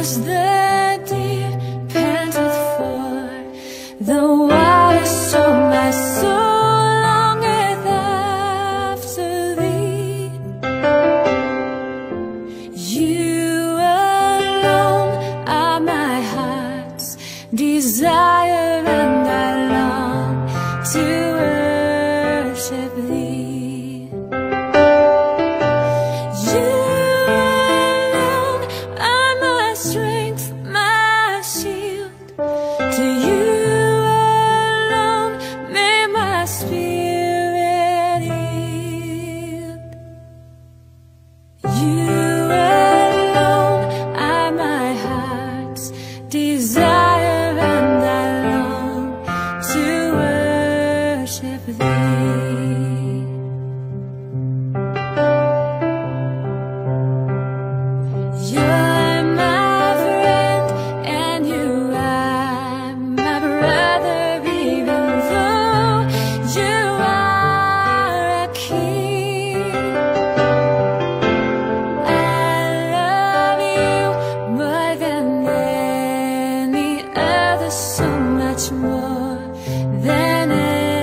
as the deer panteth for the water, so my soul longeth after thee. You alone are my heart's desire, and I long to worship thee. You alone are my strength, my shield. To you alone may my spirit yield. You alone are my heart's desire, and I long to worship thee. You're my friend, and you are my brother, even though you are a king. I love you more than any other, so much more than anything.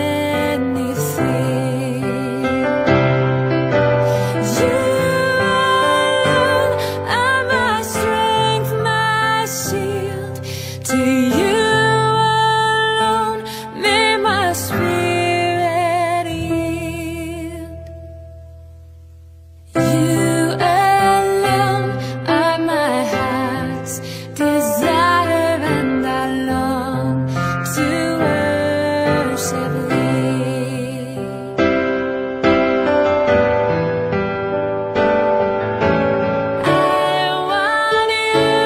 You alone are my strength, my shield. To you alone may my spirit yield. You alone are my heart's desire, and I long to worship thee. I want you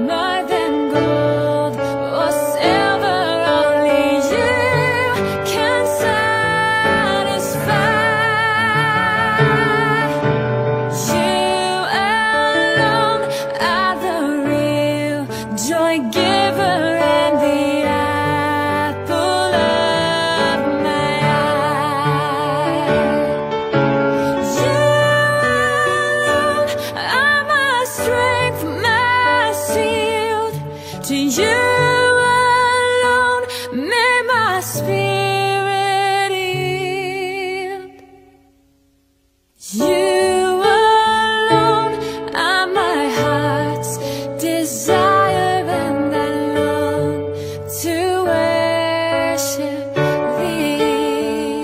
more than gold or silver, only you can satisfy. You alone are the real joy giver, and the apple of my eye. You alone are my strength, my shield. To you alone may my spirit yield. You alone are my heart's desire, and I long to worship thee.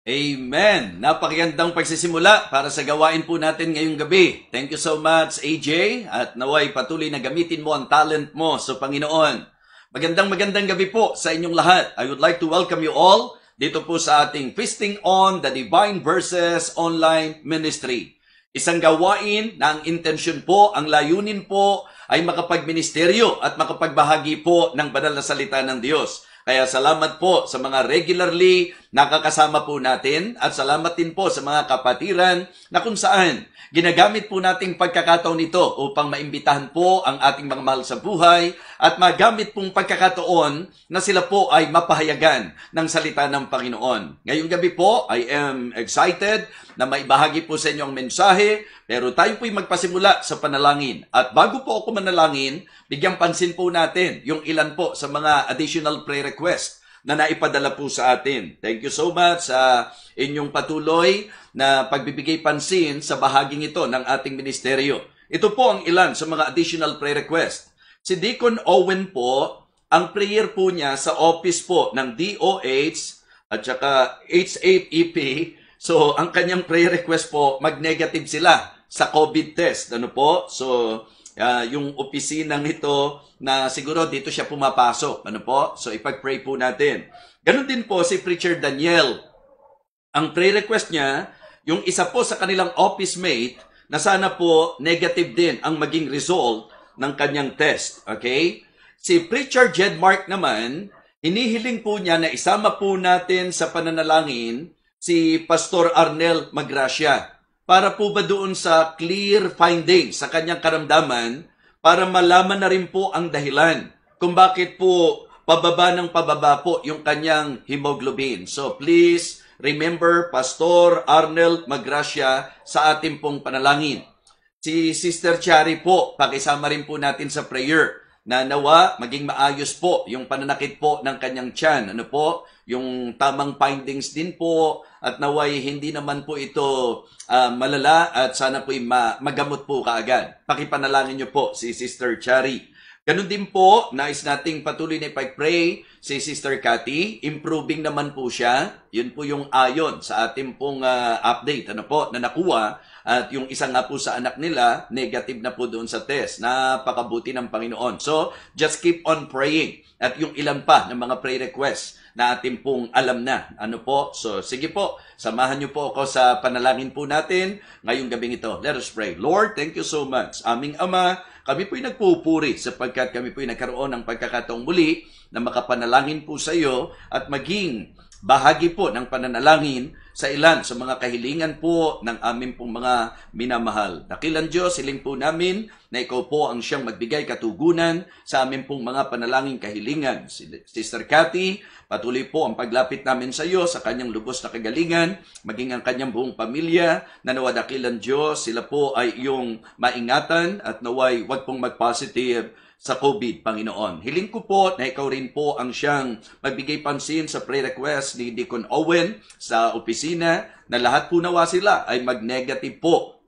Amen! Napakagandang pagsisimula para sa gawain po natin ngayong gabi. Thank you so much, AJ. At naway patuloy na gamitin mo ang talent mo sa Panginoon. Magandang gabi po sa inyong lahat. I would like to welcome you all dito po sa ating Feasting on the Divine Verses Online Ministry. Isang gawain na ang intensyon po, ang layunin po ay makapagministeryo at makapagbahagi po ng banal na salita ng Diyos. Kaya salamat po sa mga regularly nakakasama po natin at salamat din po sa mga kapatiran na kung saan ginagamit po nating pagkakataon nito upang maimbitahan po ang ating mga mahal sa buhay at magamit pong pagkakataon na sila po ay mapahayagan ng salita ng Panginoon. Ngayong gabi po, I am excited na maibahagi po sa inyo ang mensahe, pero tayo po'y magpasimula sa panalangin. At bago po ako manalangin, bigyang pansin po natin yung ilan po sa mga additional prayer request na naipadala po sa atin. Thank you so much sa inyong patuloy na pagbibigay pansin sa bahaging ito ng ating ministeryo. Ito po ang ilan sa mga additional prayer request. Si Deacon Owen po, ang prayer po niya sa office po ng DOH at saka H8EP. So, ang kanyang prayer request po, mag-negative sila sa COVID test. Ano po? So, yung opisinang ito na siguro dito siya pumapasok. Ano po? So, ipag-pray po natin. Ganon din po si Preacher Daniel. Ang prayer request niya, yung isa po sa kanilang office mate na sana po negative din ang maging result ng kanyang test. Okay? Si Preacher Jedmark naman, hinihiling po niya na isama po natin sa pananalangin si Pastor Arnel Magracia. Para po ba doon sa clear findings sa kanyang karamdaman para malaman na rin po ang dahilan kung bakit po pababa po yung kanyang hemoglobin. So please remember Pastor Arnel Magracia sa ating pong panalangin. Si Sister Chari po, pakisama rin po natin sa prayer na nawa maging maayos po yung pananakit po ng kanyang tiyan. Ano po? Yung tamang findings din po at naway hindi naman po ito malala at sana po magamot po kaagad. Pakipanalangin niyo po si Sister Chari. Ganun din po, nais nating patuloy na ipag-pray si Sister Cathy. Improving naman po siya. Yun po yung ayon sa ating pong update ano po, na nakuha. At yung isa nga po sa anak nila, negative na po doon sa test. Napakabuti ng Panginoon. So, just keep on praying. At yung ilan pa ng mga prayer requests na ating pong alam na. Ano po? So, sige po. Samahan niyo po ako sa panalangin po natin ngayong gabing ito. Let us pray. Lord, thank you so much. Aming Ama, kami po'y nagpupuri sapagkat kami po'y nagkaroon ng pagkakataong muli na makapanalangin po sa iyo at maging bahagi po ng pananalangin sa ilan sa mga kahilingan po ng aming pong mga minamahal. Dakilang Diyos, hiling po namin na ikaw po ang siyang magbigay katugunan sa aming pong mga panalangin kahilingan. Sister Cathy, patuloy po ang paglapit namin sa iyo sa kanyang lubos na kagalingan, maging ang kanyang buong pamilya, na nawa dakilang Diyos, sila po ay iyong maingatan at naway wag pong mag-positive sa COVID, Panginoon. Hiling ko po na ikaw rin po ang siyang magbigay pansin sa prayer request ni Deacon Owen sa opisina na lahat po nawa sila ay mag-negative po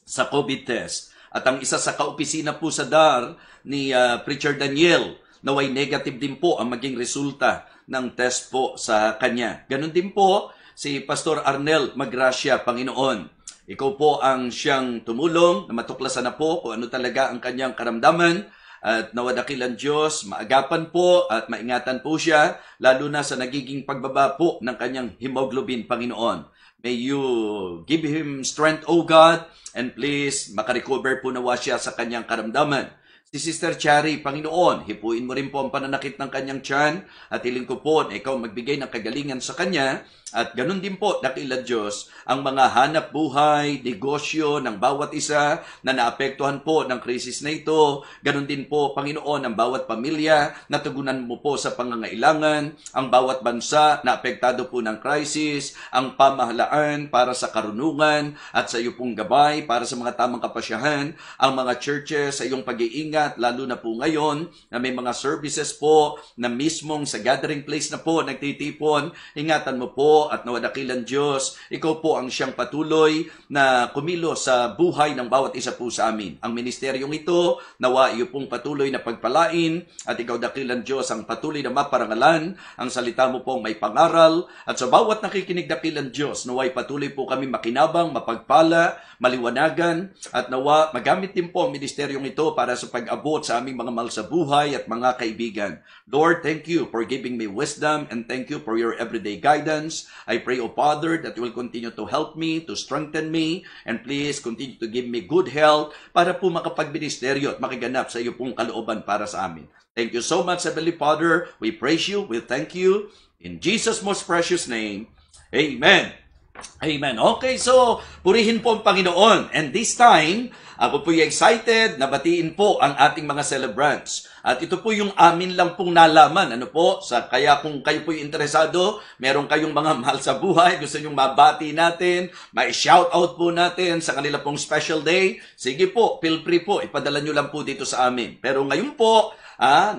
sa COVID test. At ang isa sa kaopisina po sa DAR ni Preacher Daniel naway negative din po ang maging resulta ng test po sa kanya. Ganon din po si Pastor Arnel Magracia, Panginoon. Ikaw po ang siyang tumulong na matuklasan na po kung ano talaga ang kanyang karamdaman. At nawadakilan Diyos, maagapan po at maingatan po siya, lalo na sa nagiging pagbaba po ng kanyang hemoglobin, Panginoon. May you give him strength, O God, and please, makarecover po nawa siya sa kanyang karamdaman. Si Sister Chari, Panginoon, hipuin mo rin po ang pananakit ng kanyang tiyan at hiling ko po na ikaw magbigay ng kagalingan sa kanya at ganun din po, dakila Diyos, ang mga hanap buhay, negosyo ng bawat isa na naapektuhan po ng krisis na ito. Ganun din po, Panginoon, ang bawat pamilya na tugunan mo po sa pangangailangan, ang bawat bansa na apektado po ng krisis, ang pamahalaan para sa karunungan at sa iyo pong gabay para sa mga tamang kapasyahan, ang mga churches sa iyong pag-iingat mag-ingat, lalo na po ngayon na may mga services po na mismong sa gathering place na po nagtitipon. Ingatan mo po at nawa dakilang Diyos, ikaw po ang siyang patuloy na kumilos sa buhay ng bawat isa po sa amin. Ang ministeryong ito, nawa iyo pong patuloy na pagpalain at ikaw dakilang Diyos ang patuloy na maparangalan. Ang salita mo pong may pangaral at sa bawat nakikinig dakilang Diyos, naway patuloy po kami makinabang, mapagpala, maliwanagan at nawa magamit din po ang ministeryong ito para sa pag-abot sa aming mga mahal sa buhay at mga kaibigan. Lord, thank you for giving me wisdom and thank you for your everyday guidance. I pray, O Father, that you will continue to help me, to strengthen me, and please continue to give me good health para po makapagministeryo at makiganap sa iyo pong kalooban para sa amin. Thank you so much, Heavenly Father. We praise you, we thank you. In Jesus' most precious name, Amen. Amen. Okay, so purihin po ang Panginoon. And this time, ako po yung excited na batiin po ang ating mga celebrants. At ito po yung amin lang pong nalaman. Ano po? Kaya kung kayo po yung interesado, meron kayong mga mahal sa buhay, gusto nyong mabati natin, may shout out po natin sa kanila pong special day, sige po, feel free po, ipadala nyo lang po dito sa amin. Pero ngayon po,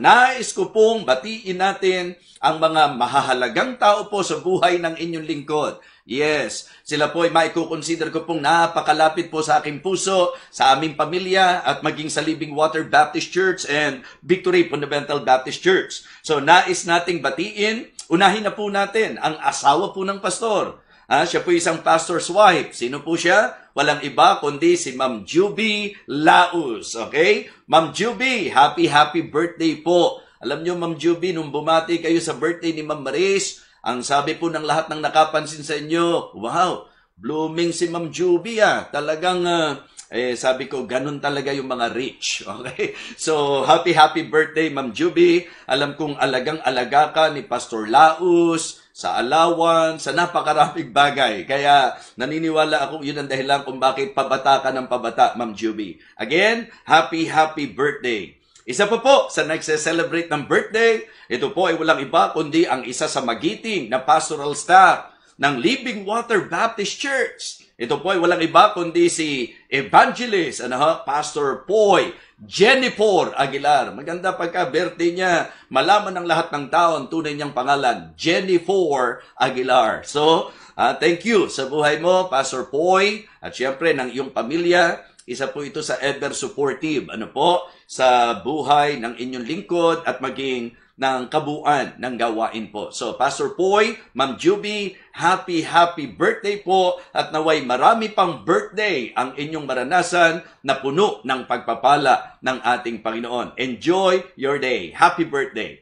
nais ko pong batiin natin ang mga mahahalagang tao po sa buhay ng inyong lingkod. Yes, sila po ay maikukonsider ko pong napakalapit po sa aking puso, sa aming pamilya, at maging sa Living Water Baptist Church and Victory Fundamental Baptist Church. So nais nating batiin, unahin na po natin ang asawa po ng pastor. Siya po isang pastor's wife. Sino po siya? Walang iba kundi si Ma'am Juby Laus. Okay? Ma'am Juby, happy birthday po. Alam nyo, Ma'am Juby, nung bumati kayo sa birthday ni Ma'am Maris, ang sabi po ng lahat ng nakapansin sa inyo, wow, blooming si Ma'am Juby Talagang, sabi ko, ganun talaga yung mga rich. Okay? So, happy birthday, Ma'am Juby. Alam kong alagang-alaga ka ni Pastor Laus, sa alawan, sa napakaraming bagay. Kaya naniniwala ako yun ang dahilan kung bakit pabata ka ng pabata, Ma'am Juby. Again, happy birthday. Isa pa po sa nagse-celebrate ng birthday, ito po ay walang iba kundi ang isa sa magiting na pastoral staff ng Living Water Baptist Church. Ito po ay walang iba kundi si Evangelist, Pastor Poy Jennifer Aguilar. Maganda pagka-birthday niya, malaman ng lahat ng tao ang tunay niyang pangalan, Jennifer Aguilar. So, thank you sa buhay mo, Pastor Poy, at syempre ng iyong pamilya. Isa po ito sa ever supportive, sa buhay ng inyong lingkod at maging ng kabuuan ng gawain po. So, Pastor Poy, Ma'am Juby, happy birthday po at naway marami pang birthday ang inyong maranasan na puno ng pagpapala ng ating Panginoon. Enjoy your day. Happy birthday.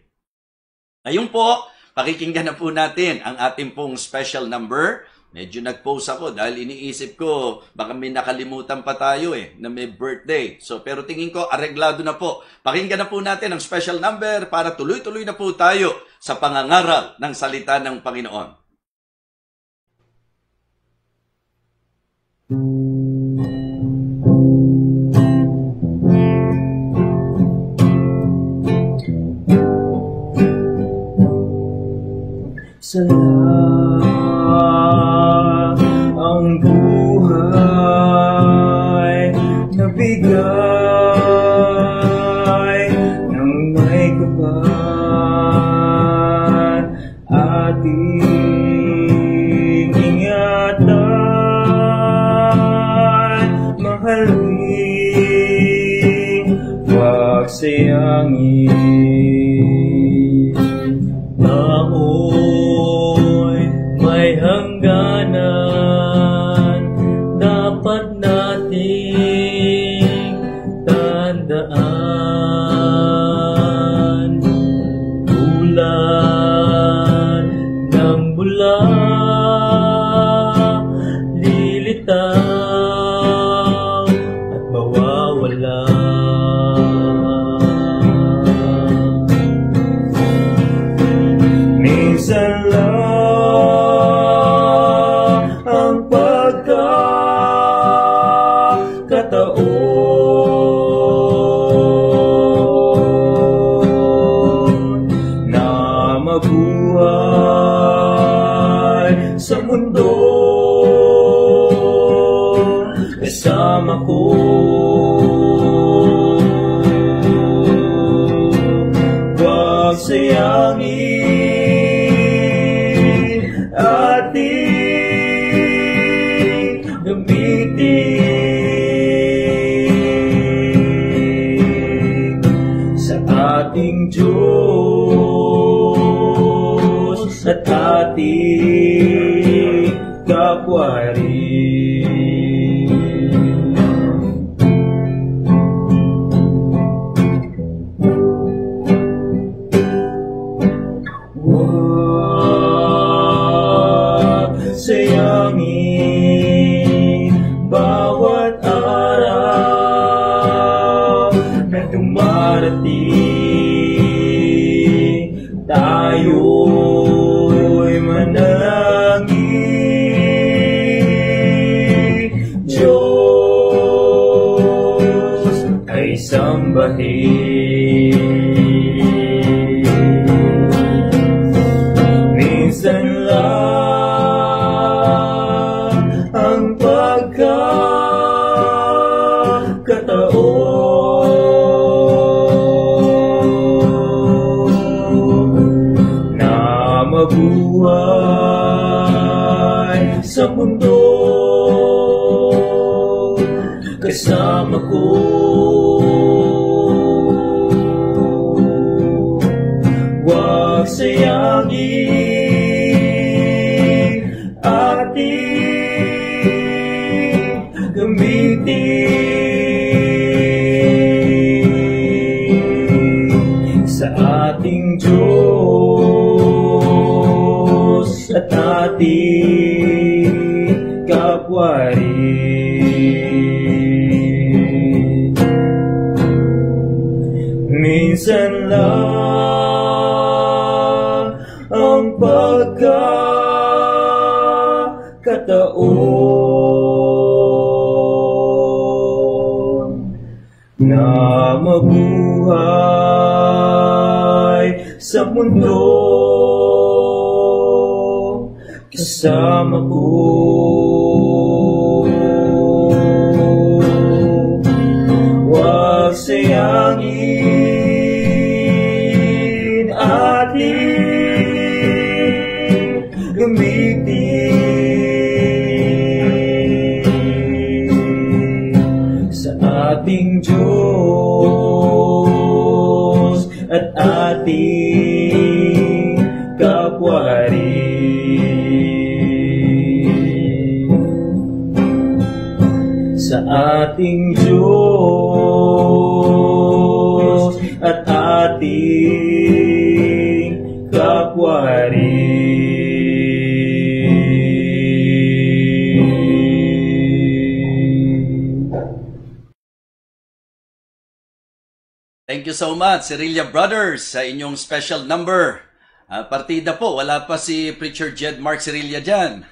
Ngayon po, pakikinggan na po natin ang ating pong special number. Medyo nag-post ako dahil iniisip ko baka may nakalimutan pa tayo na may birthday. So, pero tingin ko areglado na po. Pakinggan na po natin ang special number para tuloy-tuloy na po tayo sa pangangaral ng salita ng Panginoon. Ang buhay na bigay ng may kapal ating ingatan, mahalin, wag sayangin. Tao'y may hangganan, dapat nating tandaan. Tulad ng bula, lilitaw at mawawala. Minsan lang ang pagkakataon na mabuhay sa mundo kasama ko. kapwari. Sayangin bawat araw na dumarating, tayo'y manalangin. Diyos ay sambahin. Minsan ang pagkakataon na mabuhay sa mundo kasama ko. Huwag sayangin ating gamitin sa ating Diyos at ating kapwari. Minsan lang ang pagkakataon na mabuhay sa mundo kasama ko. Huwag sayangin ating gamitin sa ating Diyos at ating kapwari. Sa ating Diyos at ating kapwari. Thank you so much, Cirilya Brothers, sa inyong special number. Partida po, wala pa si Preacher Jed Mark Cirilya dyan.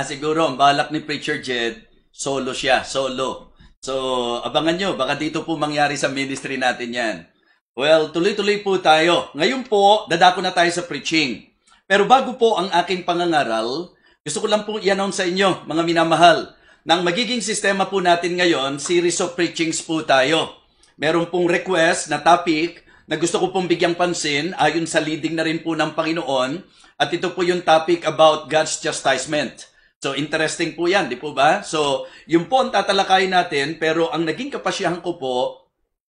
Siguro, ang balak ni Preacher Jed, solo siya, solo. So, abangan nyo, baka dito po mangyari sa ministry natin yan. Well, tuloy-tuloy po tayo. Ngayon po, dadako na tayo sa preaching. Pero bago po ang aking pangangaral, gusto ko lang po i-announce sa inyo, mga minamahal, nang magiging sistema po natin ngayon, series of preachings po tayo. Meron pong request na topic na gusto ko pong bigyang pansin ayon sa leading na rin po ng Panginoon. At ito po yung topic about God's chastisement. So, interesting po yan, di po ba? So, yun po ang tatalakayin natin, pero ang naging kapasyahan ko po,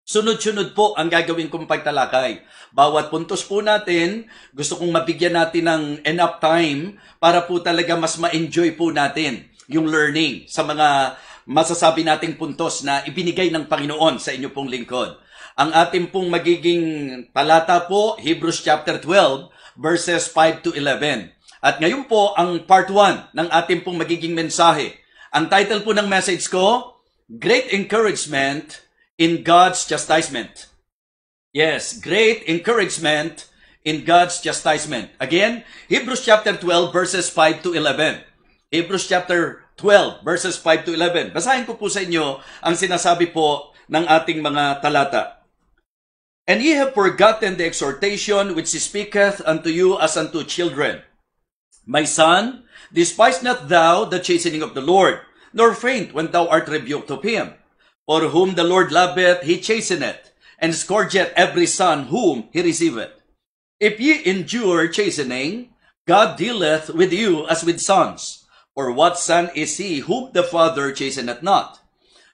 sunod-sunod po ang gagawin kong pagtalakay. Bawat puntos po natin, gusto kong mabigyan natin ng enough time para po talaga mas ma-enjoy po natin yung learning sa mga masasabi nating puntos na ibinigay ng Panginoon sa inyo pong lingkod. Ang ating pong magiging talata po, Hebrews chapter 12, verses 5 to 11. At ngayon po, ang part 1 ng ating pong magiging mensahe. Ang title po ng message ko, Great Encouragement in God's Chastisement. Yes, great encouragement in God's chastisement. Again, Hebrews chapter 12, verses 5 to 11. Hebrews chapter 12, verses 5 to 11. Basahin ko po sa inyo ang sinasabi po ng ating mga talata. And ye have forgotten the exhortation which speaketh unto you as unto children. My son, despise not thou the chastening of the Lord, nor faint when thou art rebuked of him. For whom the Lord loveth, he chasteneth, and scourgeth every son whom he receiveth. If ye endure chastening, God dealeth with you as with sons. For what son is he whom the Father chasteneth not?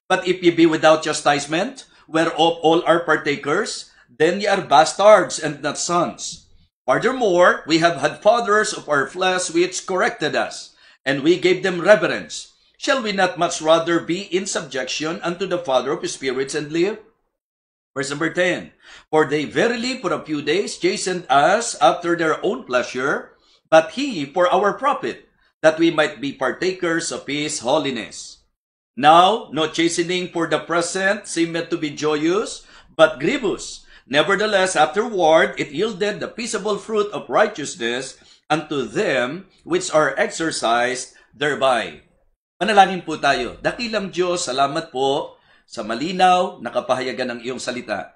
But if ye be without chastisement, whereof all are partakers, then ye are bastards and not sons. Furthermore, we have had fathers of our flesh which corrected us, and we gave them reverence. Shall we not much rather be in subjection unto the Father of spirits and live? Verse number 10, For they verily for a few days chastened us after their own pleasure, but he for our profit, that we might be partakers of his holiness. Now, no chastening for the present seemeth to be joyous, but grievous. Nevertheless, afterward, it yielded the peaceable fruit of righteousness unto them which are exercised thereby. Manalangin po tayo. Dakilang Diyos, salamat po sa malinaw na kapahayagan ng iyong salita.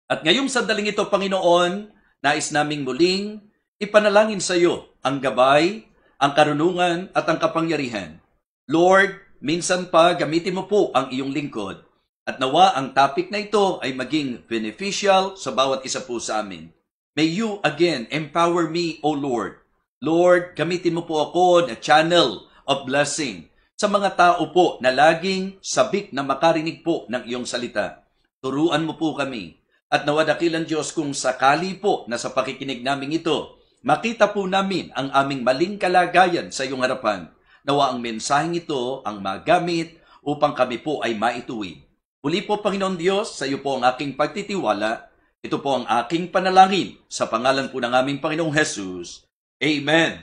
At ngayong sandaling ito, Panginoon, nais naming muling ipanalangin sa iyo ang gabay, ang karunungan at ang kapangyarihan. Lord, minsan pa gamitin mo po ang iyong lingkod at nawa ang topic na ito ay maging beneficial sa bawat isa po sa amin. May you again empower me, O Lord. Lord, gamitin mo po ako na channel of blessing sa mga tao po na laging sabik na makarinig po ng iyong salita. Turuan mo po kami at nawa dakilang Diyos kung sakali po na sa pakikinig namin ito, makita po namin ang aming maling kalagayan sa iyong harapan. Nawa ang mensaheng ito ang magamit upang kami po ay maituwid. Muli po, Panginoon Diyos, sa iyo po ang aking pagtitiwala. Ito po ang aking panalangin sa pangalan po ng aming Panginoong Jesus. Amen.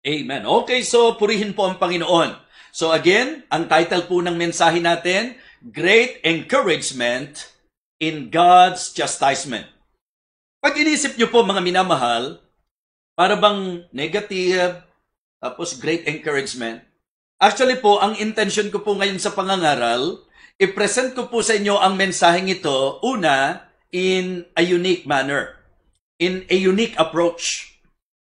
Amen. Okay, so purihin po ang Panginoon. So again, ang title po ng mensahe natin, Great Encouragement in God's Chastisement. Pag inisip niyo po mga minamahal, para bang negative, tapos great encouragement. Actually po, ang intention ko po ngayon sa pangangaral, i-present ko po sa inyo ang mensaheng ito, una, in a unique manner, in a unique approach.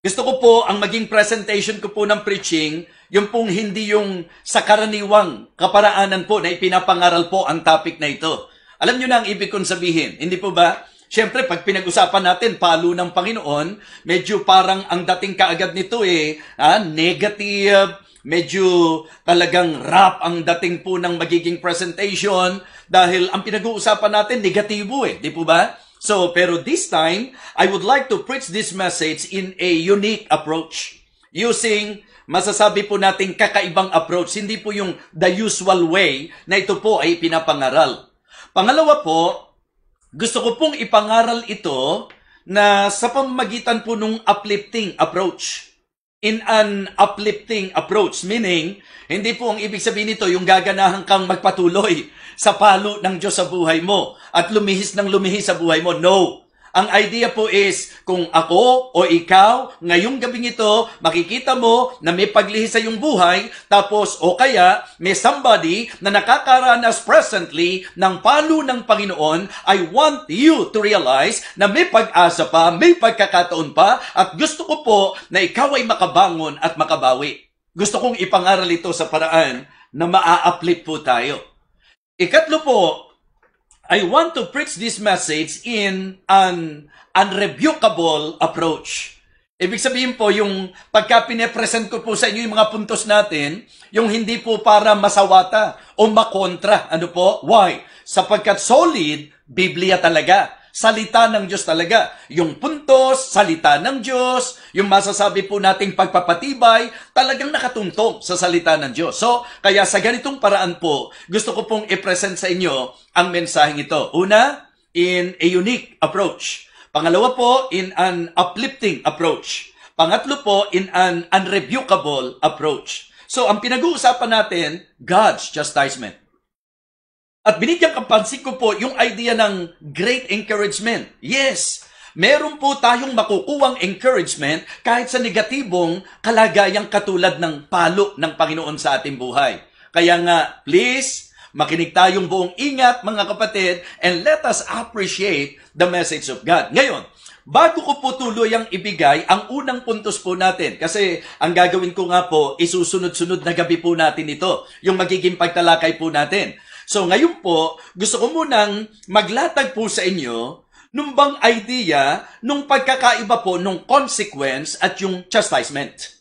Gusto ko po, ang maging presentation ko po ng preaching, yung pong hindi yung sa karaniwang kaparaanan po na ipinapangaral po ang topic na ito. Alam nyo na ang ibig kong sabihin, hindi po ba? Siyempre, pag pinag-usapan natin, palo ng Panginoon, medyo parang ang dating kaagad nito negative, medyo talagang rap ang dating po ng magiging presentation dahil ang pinag-uusapan natin negatibo di po ba? So, pero this time, I would like to preach this message in a unique approach. Using, masasabi po natin kakaibang approach, hindi po yung the usual way na ito po ay pinapangaral. Pangalawa po, gusto ko pong ipangaral ito na sa pamamagitan po nung uplifting approach. In an uplifting approach, meaning, hindi po ang ibig sabihin nito yung gaganahan kang magpatuloy sa palo ng Diyos sa buhay mo at lumihis ng lumihis sa buhay mo. No. Ang idea po is, kung ako o ikaw, ngayong gabing ito, makikita mo na may paglihis sa iyong buhay, tapos o kaya may somebody na nakakaranas presently ng palo ng Panginoon, I want you to realize na may pag-asa pa, may pagkakataon pa, at gusto ko po na ikaw ay makabangon at makabawi. Gusto kong ipangaral ito sa paraan na maa-uplift po tayo. Ikatlo po, I want to preach this message in an unrebukable approach. Ibig sabihin po, yung pagka pinapresent ko po sa inyo yung mga puntos natin, yung hindi po para masawata o makontra. Ano po? Why? Sapagkat solid, Biblia talaga. Salita ng Diyos talaga. Yung puntos, salita ng Diyos, yung masasabi po nating pagpapatibay, talagang nakatuntong sa salita ng Diyos. So, kaya sa ganitong paraan po, gusto ko pong i-present sa inyo ang mensaheng ito. Una, in a unique approach. Pangalawa po, in an uplifting approach. Pangatlo po, in an unrebukable approach. So, ang pinag-uusapan natin, God's chastisement. At binigyan kapansin ko po yung idea ng great encouragement. Yes, meron po tayong makukuwang encouragement kahit sa negatibong kalagayang katulad ng palo ng Panginoon sa ating buhay. Kaya nga, please, makinig tayong buong ingat mga kapatid and let us appreciate the message of God. Ngayon, bago ko po tuluyang ibigay ang unang puntos po natin, kasi ang gagawin ko nga po, isusunod-sunod na gabi po natin ito, yung magiging pagtalakay po natin. So ngayon po, gusto ko munang maglatag po sa inyo nung bang idea nung pagkakaiba po nung consequence at yung chastisement.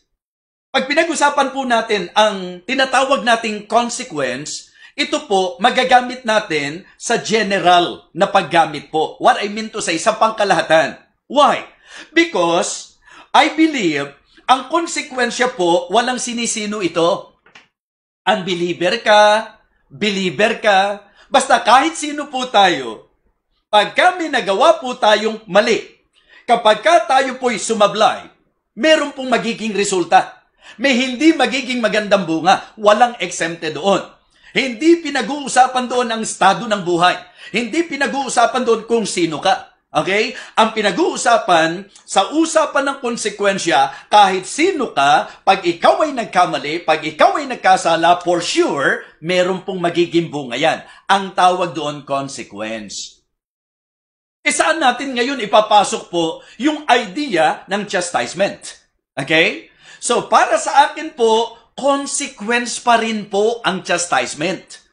Pag pinag-usapan po natin ang tinatawag nating consequence, ito po magagamit natin sa general na paggamit po. What I mean to say, sa pangkalahatan. Why? Because I believe Ang konsekwensya po, walang sinisino ito. Unbeliever ka, believer ka, basta kahit sino po tayo, pag kami nagawa po tayong mali, kapag ka tayo po'y sumablay, meron pong magiging resulta. May hindi magiging magandang bunga. Walang exempted doon. Hindi pinag-uusapan doon ang estado ng buhay. Hindi pinag-uusapan doon kung sino ka. Okay? Ang pinag-uusapan, sa usapan ng konsekwensya, kahit sino ka, pag ikaw ay nagkamali, pag ikaw ay nagkasala, for sure, meron pong magiging bunga yan. Ang tawag doon, consequence. Saan natin ngayon ipapasok po yung idea ng chastisement? Okay? So, para sa akin po, consequence pa rin po ang chastisement.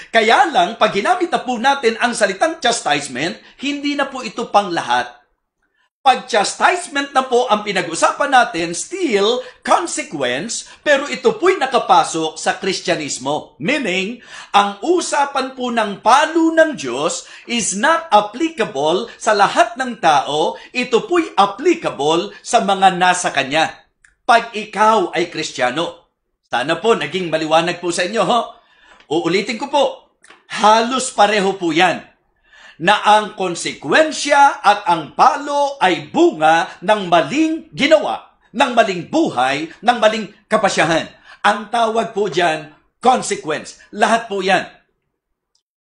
Kaya lang, pag ginamit na po natin ang salitang chastisement, hindi na po ito pang lahat. Pag chastisement na po ang pinag-usapan natin, still consequence, pero ito po'y nakapasok sa Kristyanismo. Meaning, ang usapan po ng palo ng Diyos is not applicable sa lahat ng tao, ito po'y applicable sa mga nasa Kanya. Pag ikaw ay Kristiyano. Sana po naging maliwanag po sa inyo, ho? Uulitin ko po, halos pareho po yan, na ang konsekwensya at ang palo ay bunga ng maling ginawa, ng maling buhay, ng maling kapasyahan. Ang tawag po dyan, consequence. Lahat po yan.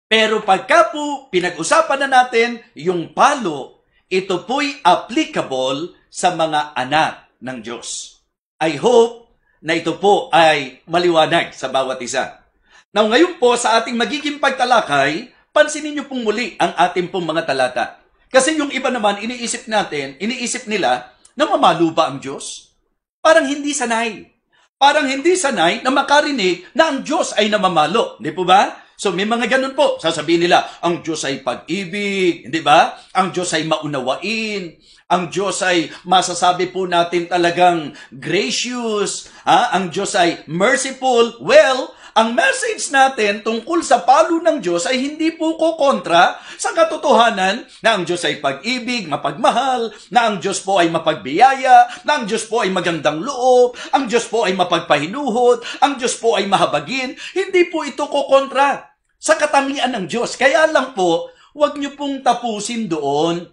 Pero pagka po pinag-usapan na natin yung palo, ito po'y applicable sa mga anak ng Diyos. I hope na ito po ay maliwanag sa bawat isa. Now, ngayon po sa ating magiging pagtalakay, pansinin niyo pong muli ang ating pong mga talata. Kasi yung iba naman, iniisip nila na mamalo ba ang Diyos? Parang hindi sanay. Parang hindi sanay na makarinig na ang Diyos ay namamalo. Hindi po ba? So may mga ganun po. Sasabihin nila, ang Diyos ay pag-ibig. Hindi ba? Ang Diyos ay maunawain. Ang Diyos ay masasabi po natin talagang gracious. Ang Diyos ay merciful. Well, ang message natin tungkol sa palo ng Diyos ay hindi po kontra sa katotohanan na ang Diyos ay pag-ibig, mapagmahal, na ang Diyos po ay mapagbiyaya, na ang Diyos po ay magandang loob, ang Diyos po ay mapagpahinuhod, ang Diyos po ay mahabagin. Hindi po ito kontra sa katangian ng Diyos. Kaya lang po, huwag niyo pong tapusin doon.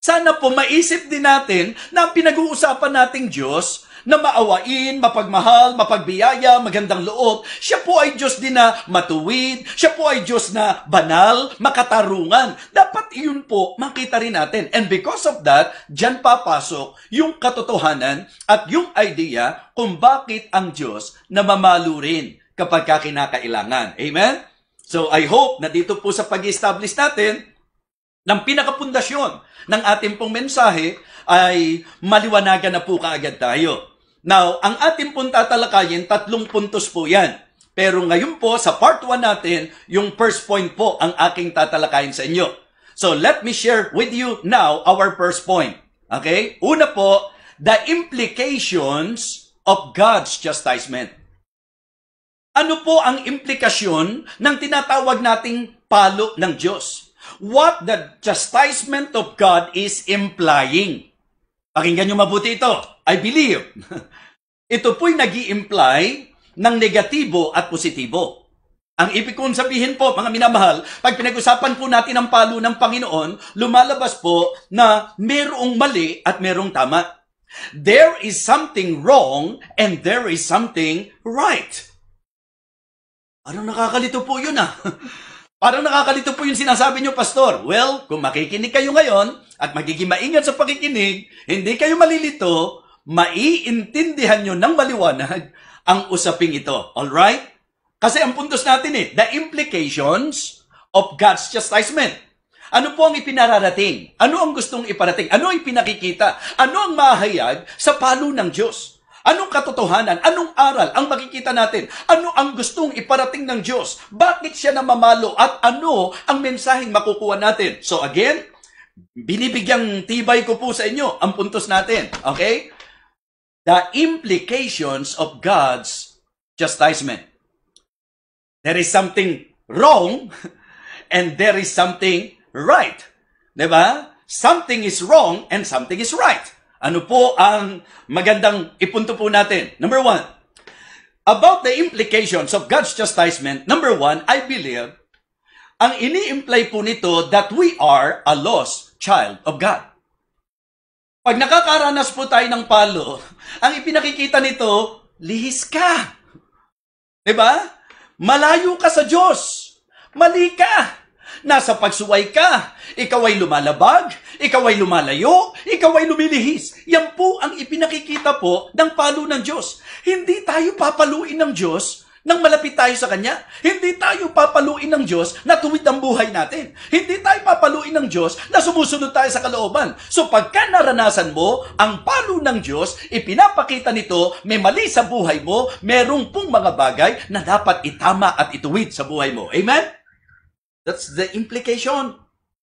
Sana po maisip din natin na ang pinag-uusapan nating Diyos na maawain, mapagmahal, mapagbiyaya, magandang loob, siya po ay Diyos din na matuwid, siya po ay Diyos na banal, makatarungan. Dapat iyon po makita rin natin. And because of that, dyan papasok yung katotohanan at yung idea kung bakit ang Diyos namamalo rin kapag kinakailangan. Amen? So I hope na dito po sa pag-establish natin ng pinakapundasyon ng ating pong mensahe ay maliwanagan na po kaagad tayo. Now, ang ating pong tatalakayin, 3 puntos po yan. Pero ngayon po, sa part 1 natin, yung first point po ang aking tatalakayin sa inyo. So, let me share with you now our first point. Okay? Una po, the implications of God's chastisement. Ano po ang implikasyon ng tinatawag nating palo ng Diyos? What the chastisement of God is implying. Pakinggan nyo mabuti ito. I believe. Ito po'y nag-i-imply ng negatibo at positibo. Ang ibig kong sabihin po, mga minamahal, pag pinag-usapan po natin ang palo ng Panginoon, lumalabas po na merong mali at merong tama. There is something wrong and there is something right. Anong nakakalito po yun Parang nakakalito po yung sinasabi nyo, Pastor. Well, kung makikinig kayo ngayon at magiging maingat sa pakikinig, hindi kayo malilito, maiintindihan nyo ng maliwanag ang usaping ito. Alright? Kasi ang puntos natin the implications of God's chastisement. Ano po ang ipinararating? Ano ang gustong iparating? Ano ang ipinakikita? Ano ang mahayag sa palo ng Diyos? Anong katotohanan? Anong aral ang makikita natin? Ano ang gustong iparating ng Diyos? Bakit siya namamalo? At ano ang mensaheng makukuha natin? So again, binibigyang tibay ko po sa inyo ang puntos natin. Okay? The implications of God's chastisement. There is something wrong and there is something right. Diba? Something is wrong and something is right. Ano po ang magandang ipunto po natin? Number one, about the implications of God's chastisement. Number one, I believe, ang ini-imply po nito that we are a lost child of God. Pag nakakaranas po tayo ng palo, ang ipinakikita nito, lihis ka. Diba? Malayo ka sa Diyos. Mali ka. Nasa pagsuway ka. Ikaw ay lumalabag. Ikaw ay lumalayo. Ikaw ay lumilihis. Yan po ang ipinakikita po ng palo ng Diyos. Hindi tayo papaluin ng Diyos nang malapit tayo sa Kanya. Hindi tayo papaluin ng Diyos na tuwid ang buhay natin. Hindi tayo papaluin ng Diyos na sumusunod tayo sa kalooban. So pagka naranasan mo ang palo ng Diyos, ipinapakita nito, may mali sa buhay mo, merong pong mga bagay na dapat itama at ituwid sa buhay mo. Amen? That's the implication.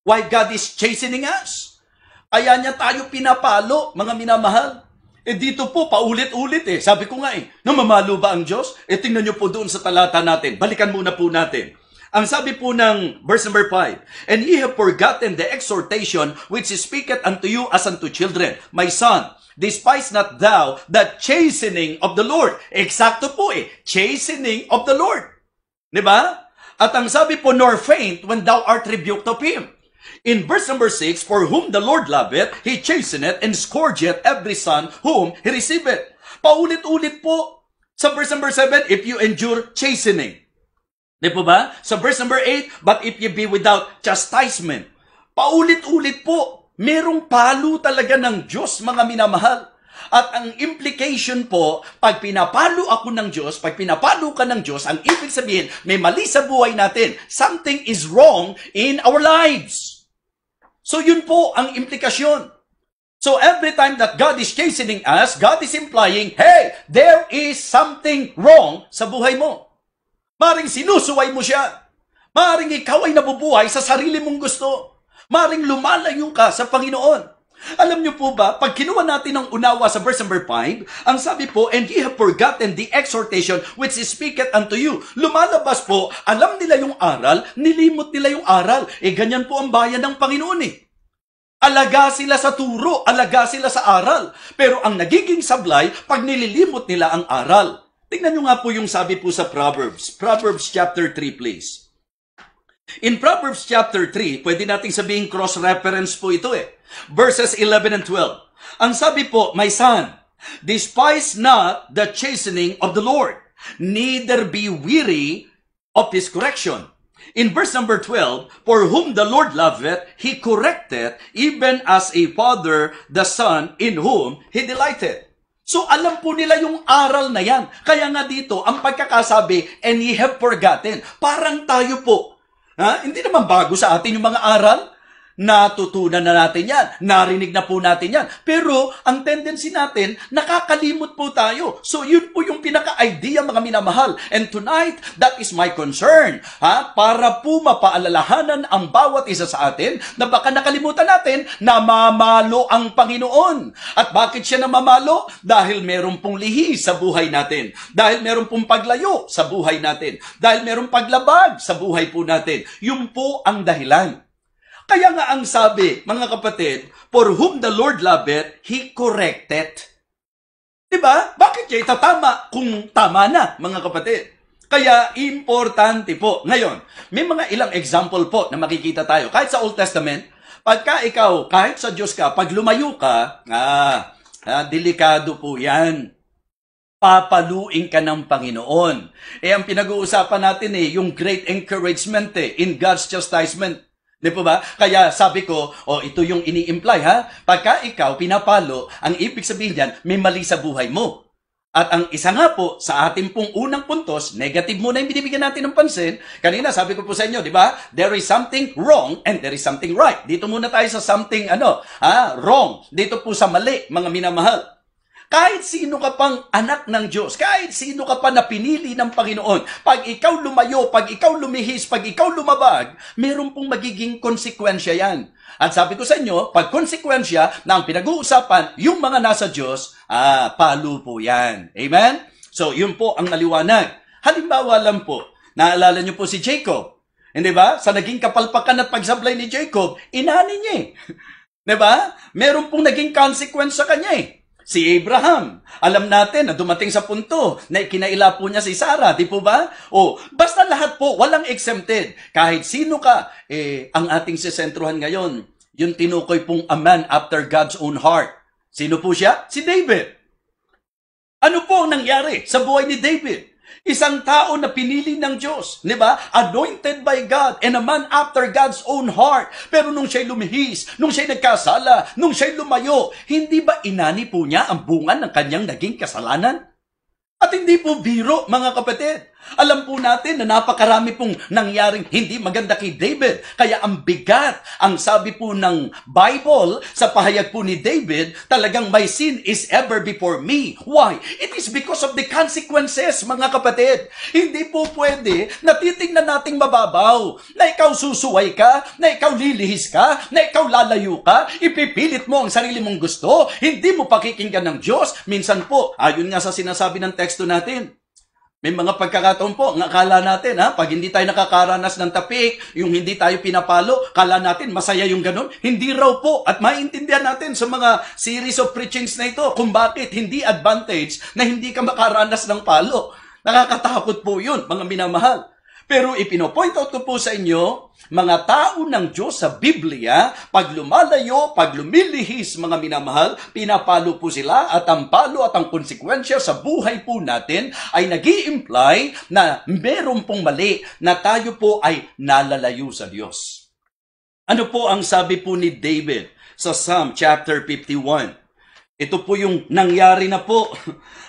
Why God is chastening us. Kaya niya tayo pinapalo, mga minamahal. Dito po, paulit-ulit Sabi ko nga namamalo ba ang Diyos? Tingnan nyo po doon sa talata natin. Balikan muna po natin. Ang sabi po ng verse number 5, And ye have forgotten the exhortation which speaketh unto you as unto children. My son, despise not thou the chastening of the Lord. Eksakto po chastening of the Lord. Diba? At ang sabi po, nor faint when thou art rebuked of him. In verse number 6, For whom the Lord loveth, He chasteneth and scourgeth every son whom He receiveth. Paulit-ulit po sa verse number 7, if you endure chastening. Di po ba? Sa verse number 8, but if you be without chastisement. Paulit-ulit po, merong palo talaga ng Diyos, mga minamahal. At ang implication po, pag pinapalo ako ng Diyos, pag pinapalo ka ng Diyos, ang ibig sabihin, may mali sa buhay natin. Something is wrong in our lives. So yun po ang implikasyon. So every time that God is chastening us, God is implying, hey, there is something wrong sa buhay mo. Maring sinusuway mo siya. Maring ikaw ay nabubuhay sa sarili mong gusto. Maring lumalayo ka sa Panginoon. Alam niyo po ba, pag kinuha natin ang unawa sa verse number 5, ang sabi po, And ye have forgotten the exhortation which speaketh unto you. Lumalabas po, alam nila yung aral, nilimot nila yung aral. Ganyan po ang bayan ng Panginoon Alaga sila sa turo, alaga sila sa aral. Pero ang nagiging sablay, pag nililimot nila ang aral. Tingnan nyo nga po yung sabi po sa Proverbs. Proverbs chapter 3, please. In Proverbs chapter 3, pwede nating sabihin cross-reference po ito Verses 11 and 12. Ang sabi po, My son, despise not the chastening of the Lord, neither be weary of His correction. In verse number 12, For whom the Lord loveth, He correcteth, even as a father the son in whom He delighteth. So alam po nila yung aral na yan. Kaya nga dito, ang pagkakasabi, and ye have forgotten. Parang tayo po. Hindi naman bago sa atin yung mga aral. Natutunan na natin yan. Narinig na po natin yan. Pero, ang tendency natin, nakakalimot po tayo. So, yun po yung pinaka-idea, mga minamahal. And tonight, that is my concern. Para po mapaalalahanan ang bawat isa sa atin na baka nakalimutan natin na mamalo ang Panginoon. At bakit siya namamalo? Dahil meron pong lihi sa buhay natin. Dahil meron pong paglayo sa buhay natin. Dahil meron paglabag sa buhay po natin. Yun po ang dahilan. Kaya nga ang sabi, mga kapatid, For whom the Lord loveth, He corrected. Diba? Bakit niya itatama kung tama na, mga kapatid? Kaya importante po. Ngayon, may mga ilang example po na makikita tayo. Kahit sa Old Testament, pagka ikaw, kahit sa Diyos ka, pag lumayo ka, delikado po yan. Papaluin ka ng Panginoon. Ang pinag-uusapan natin yung great encouragement in God's chastisement. Di po ba? Kaya sabi ko, ito yung ini-imply Pagka ikaw pinapalo, ang ibig sabihin diyan, may mali sa buhay mo. At ang isa nga po, sa ating pong unang puntos, negative muna yung binibigyan natin ng pansin. Kanina sabi ko po sa inyo, di ba? There is something wrong and there is something right. Dito muna tayo sa something wrong. Dito po sa mali, mga minamahal. Kahit sino ka pang anak ng Diyos, kahit sino ka pa na pinili ng Panginoon, pag ikaw lumayo, pag ikaw lumihis, pag ikaw lumabag, meron pong magiging konsekwensya yan. At sabi ko sa inyo, pag konsekwensya na ang pinag-uusapan, yung mga nasa Diyos, palo po yan. Amen? So, yun po ang naliwanag. Halimbawa lang po, naalala niyo po si Jacob. Hindi ba? Sa naging kapalpakan at pagsablay ni Jacob, inani niya Diba? Meron pong naging consequence sa kanya eh. Si Abraham, alam natin na dumating sa punto na ikinaila po niya si Sarah, di po ba? O, basta lahat po, walang exempted. Kahit sino ka, ang ating sisentruhan ngayon, yung tinukoy pong a man after God's own heart. Sino po siya? Si David. Ano po ang nangyari sa buhay ni David? Isang tao na pinili ng Diyos, di ba? Anointed by God and a man after God's own heart. Pero nung siya'y lumihis, nung siya'y nagkasala, nung siya'y lumayo, hindi ba inani po niya ang bunga ng kanyang naging kasalanan? At hindi po biro, mga kapatid. Alam po natin na napakarami pong nangyaring hindi maganda kay David. Kaya ang bigat, ang sabi po ng Bible, sa pahayag po ni David, talagang my sin is ever before me. Why? It is because of the consequences, mga kapatid. Hindi po pwede na titingnan nating mababaw, na ikaw susuway ka, na ikaw lilihis ka, na ikaw lalayo ka, ipipilit mo ang sarili mong gusto, hindi mo pakikinggan ng Diyos. Minsan po, ayon nga sa sinasabi ng teksto natin, may mga pagkakataon po, ang akala natin, pag hindi tayo nakakaranas ng tapik, yung hindi tayo pinapalo, akala natin masaya yung ganun. Hindi raw po. At maintindihan natin sa mga series of preachings na ito kung bakit hindi advantage na hindi ka makaranas ng palo. Nakakatakot po yun, mga minamahal. Pero ipino-point out ko po sa inyo, mga tao ng Diyos sa Biblia, pag lumalayo, pag lumilihis, mga minamahal, pinapalo po sila at ang palo at ang konsekwensya sa buhay po natin ay nag-i-imply na meron pong mali na tayo po ay nalalayo sa Diyos. Ano po ang sabi po ni David sa Psalm chapter 51? Ito po yung nangyari na po,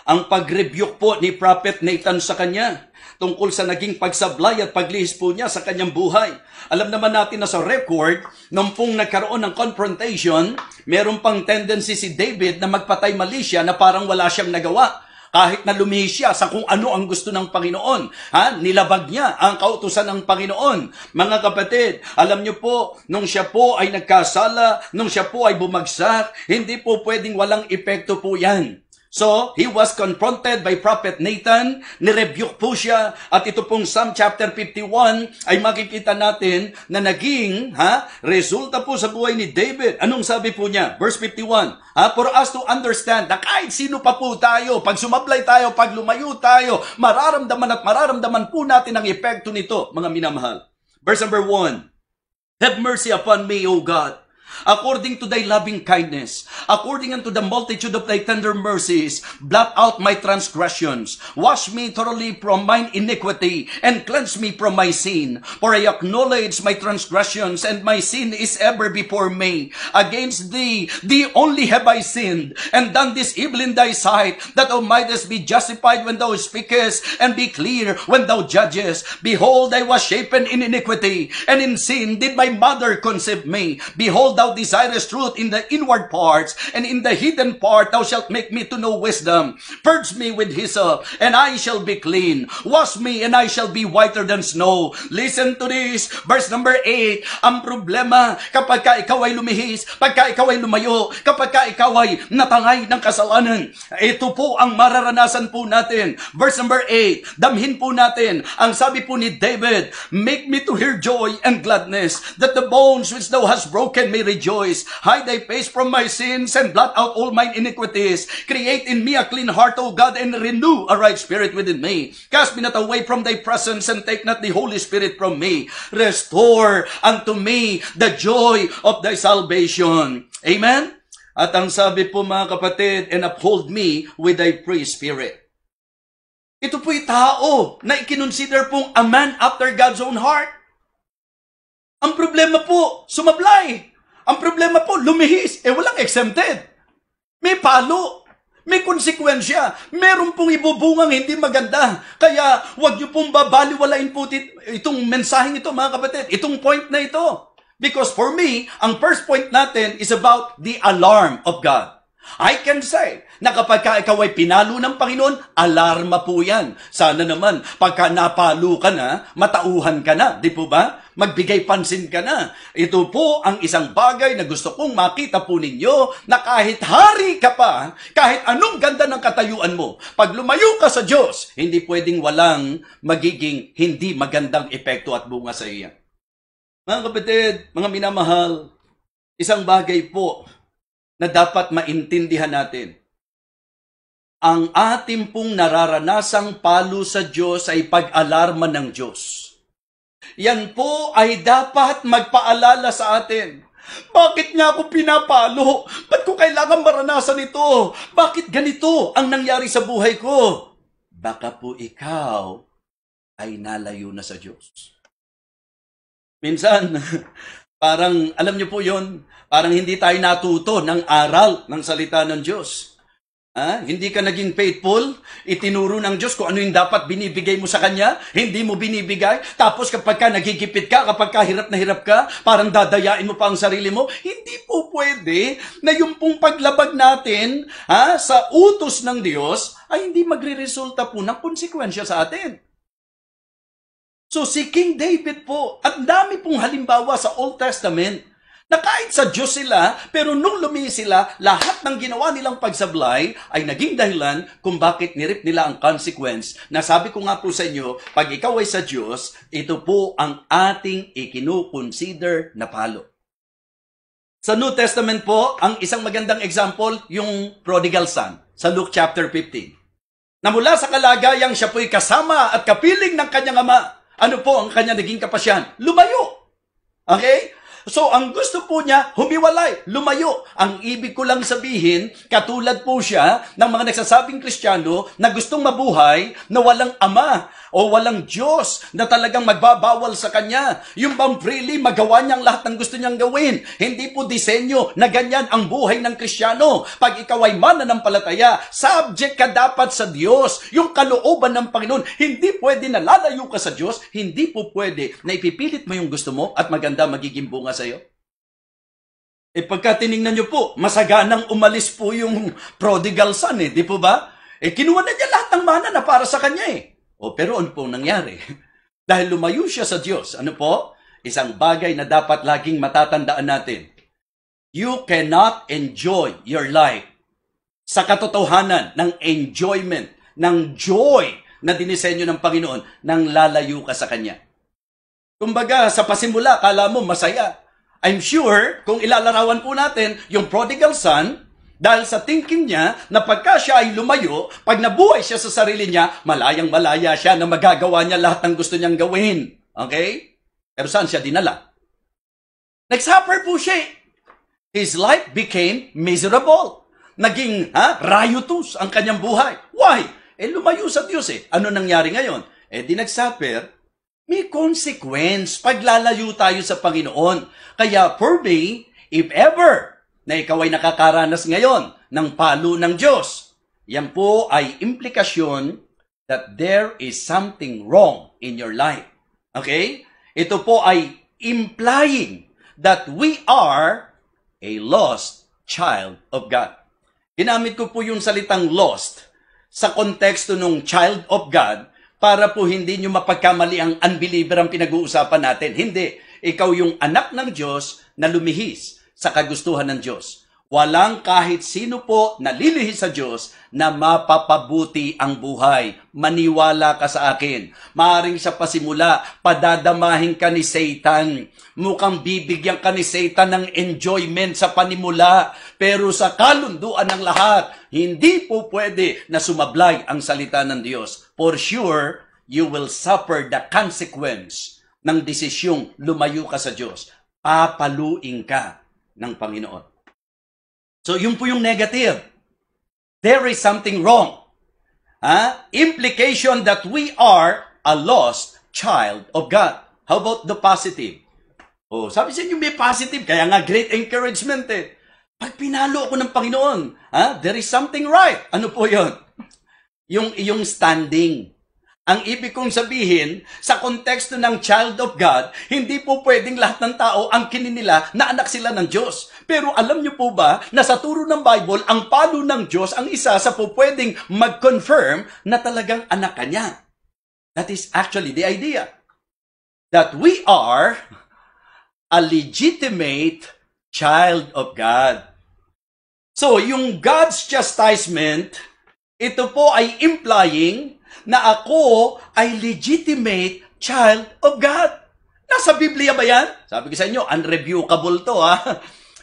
ang pag-rebuke po ni Prophet Nathan sa kanya tungkol sa naging pagsablay at paglihis po niya sa kanyang buhay. Alam naman natin na sa record, nung pong nagkaroon ng confrontation, meron pang tendency si David na magpatay mali siya na parang wala siyang nagawa. Kahit na lumihis siya sa kung ano ang gusto ng Panginoon. Nilabag niya ang kautusan ng Panginoon. Mga kapatid, alam niyo po, nung siya po ay nagkasala, nung siya po ay bumagsak, hindi po pwedeng walang epekto po yan. So, he was confronted by Prophet Nathan, nirebuke po siya, at ito pong Psalm chapter 51 ay makikita natin na naging resulta po sa buhay ni David. Anong sabi po niya? Verse 51, for us to understand na kahit sino pa po tayo, pag sumablay tayo, pag lumayo tayo, mararamdaman po natin ang epekto nito, mga minamahal. Verse number 1, have mercy upon me, O God, according to thy loving kindness, according unto the multitude of thy tender mercies, blot out my transgressions. Wash me thoroughly from mine iniquity, and cleanse me from my sin. For I acknowledge my transgressions, and my sin is ever before me. Against thee only have I sinned, and done this evil in thy sight, that thou mightest be justified when thou speakest, and be clear when thou judgest. Behold, I was shapen in iniquity, and in sin did my mother conceive me. Behold, thou desirest truth in the inward parts, and in the hidden part thou shalt make me to know wisdom. Purge me with hyssop, and I shall be clean. Wash me, and I shall be whiter than snow. Listen to this, verse number 8. Ang problema, kapag ka ikaw ay lumihis, pagka ikaw ay lumayo, kapag ka ikaw ay natangay ng kasalanan, ito po ang mararanasan po natin. Verse number 8, damhin po natin, ang sabi po ni David, make me to hear joy and gladness, that the bones which thou hast broken may rejoice. Hide thy face from my sins and blot out all mine iniquities. Create in me a clean heart, O God, and renew a right spirit within me. Cast me not away from thy presence, and take not the Holy Spirit from me. Restore unto me the joy of thy salvation. Amen? At ang sabi po, mga kapatid, and uphold me with thy free spirit. Ito po'y tao na ikinonsider pong a man after God's own heart. Ang problema po, sumablay. Ang problema po, lumihis. Walang exempted. May palo. May konsekwensya. Meron pong ibubungang hindi maganda. Kaya huwag niyo pong babaliwalain po itong mensaheng ito, mga kapatid. Itong point na ito. Because for me, ang first point natin is about the alarm of God. I can say na kapag ikaw ay pinalo ng Panginoon, alarma po yan. Sana naman, pagka napalo ka na, matauhan ka na. Di po ba? Magbigay pansin ka na. Ito po ang isang bagay na gusto kong makita po ninyo na kahit hari ka pa, kahit anong ganda ng katayuan mo, pag lumayo ka sa Diyos, hindi pwedeng walang magiging hindi magandang epekto at bunga sa iya. Mga kapatid, mga minamahal, Isang bagay po na dapat maintindihan natin. Ang ating pong nararanasang palo sa Diyos ay pag-alarma ng Diyos. Yan po ay dapat magpaalala sa atin. Bakit nga ako pinapalo? Ba't ko kailangan maranasan ito? Bakit ganito ang nangyari sa buhay ko? Baka po ikaw ay nalayo na sa Diyos. Minsan, parang, alam niyo po yon, parang hindi tayo natuto ng aral ng salita ng Diyos. Hindi ka naging faithful, itinuro ng Diyos kung ano yung dapat binibigay mo sa Kanya, hindi mo binibigay, tapos kapag ka nagigipit ka, kapag ka hirap na hirap ka, parang dadayain mo pa ang sarili mo, hindi po pwede na yung pong paglabag natin sa utos ng Diyos ay hindi magre-resulta po ng konsekwensya sa atin. So si King David po, at dami pong halimbawa sa Old Testament, na kahit sa Diyos sila, pero nung lumihis sila, lahat ng ginawa nilang pagsablay ay naging dahilan kung bakit nirip nila ang consequence. Nasabi ko nga po sa inyo, pag ikaw ay sa Diyos, ito po ang ating ikinukonsider na palo. Sa New Testament po, ang isang magandang example, yung prodigal son, sa Luke chapter 15. Na mula sa kalagayang siya po'y kasama at kapiling ng kanyang ama, ano po ang kanya naging kapasyan? Lumayo. Okay? So, ang gusto po niya, humiwalay, lumayo. Ang ibig ko lang sabihin, katulad po siya ng mga nagsasabing Kristiyano na gustong mabuhay na walang ama o walang Diyos na talagang magbabawal sa kanya. Yung bang freely magawa niyang lahat ng gusto niyang gawin. Hindi po disenyo na ganyan ang buhay ng Kristiyano. Pag ikaw ay mananampalataya, subject ka dapat sa Diyos. Yung kalooban ng Panginoon, hindi pwede na lalayo ka sa Diyos, hindi po pwede na ipipilit mo yung gusto mo at maganda magiging bunga sa'yo. Pagka tinignan nyo po, masaganang umalis po yung prodigal son di po ba? Kinuha na niya lahat ng mana na para sa kanya pero ano po nangyari? Dahil lumayo siya sa Diyos, ano po? Isang bagay na dapat laging matatandaan natin. You cannot enjoy your life sa katotohanan ng enjoyment, ng joy na dinisenyo ng Panginoon nang lalayo ka sa Kanya. Kumbaga, sa pasimula, kala mo masaya. I'm sure, kung ilalarawan po natin, yung prodigal son, dahil sa thinking niya, na pagka siya ay lumayo, pag nabuhay siya sa sarili niya, malayang-malaya siya na magagawa niya lahat ng gusto niyang gawin. Okay? Pero saan siya dinala? Nag-suffer po siya. His life became miserable. Naging riotous ang kanyang buhay. Why? Lumayo sa Diyos Ano nangyari ngayon? Di nag-suffer. May consequence pag lalayo tayo sa Panginoon. Kaya for me, if ever na ikaw ay nakakaranas ngayon ng palo ng Diyos, yan po ay implikasyon that there is something wrong in your life. Okay? Ito po ay implying that we are a lost child of God. Ginamit ko po yung salitang lost sa konteksto ng child of God para po hindi nyo mapagkamali ang unbeliever ang pinag-uusapan natin. Hindi. Ikaw yung anak ng Diyos na lumihis sa kagustuhan ng Diyos. Walang kahit sino po na lilihis sa Diyos na mapapabuti ang buhay. Maniwala ka sa akin. Maaring sa pasimula, padadamahin ka ni Satan. Mukhang bibigyan ka ni Satan ng enjoyment sa panimula. Pero sa kalunduan ng lahat, hindi po pwede na sumablay ang salita ng Diyos. For sure, you will suffer the consequence ng desisyong lumayo ka sa Diyos. Papaluin ka ng Panginoon. So, yun po yung negative. There is something wrong. Implication that we are a lost child of God. How about the positive? Sabi sa inyo may positive, kaya nga great encouragement Pag pinalo ako ng Panginoon, there is something right. Ano po yun? Yung iyong standing. Ang ibig kong sabihin, sa konteksto ng child of God, hindi po pwedeng lahat ng tao ang kininila na anak sila ng Diyos. Pero alam niyo po ba na sa turo ng Bible, ang palo ng Diyos ang isa sa po pwedeng mag-confirm na talagang anak ka niya. That is actually the idea. That we are a legitimate child of God. So, yung God's chastisement, ito po ay implying na ako ay legitimate child of God. Nasa Biblia ba yan? Sabi ko sa inyo, unrebukable to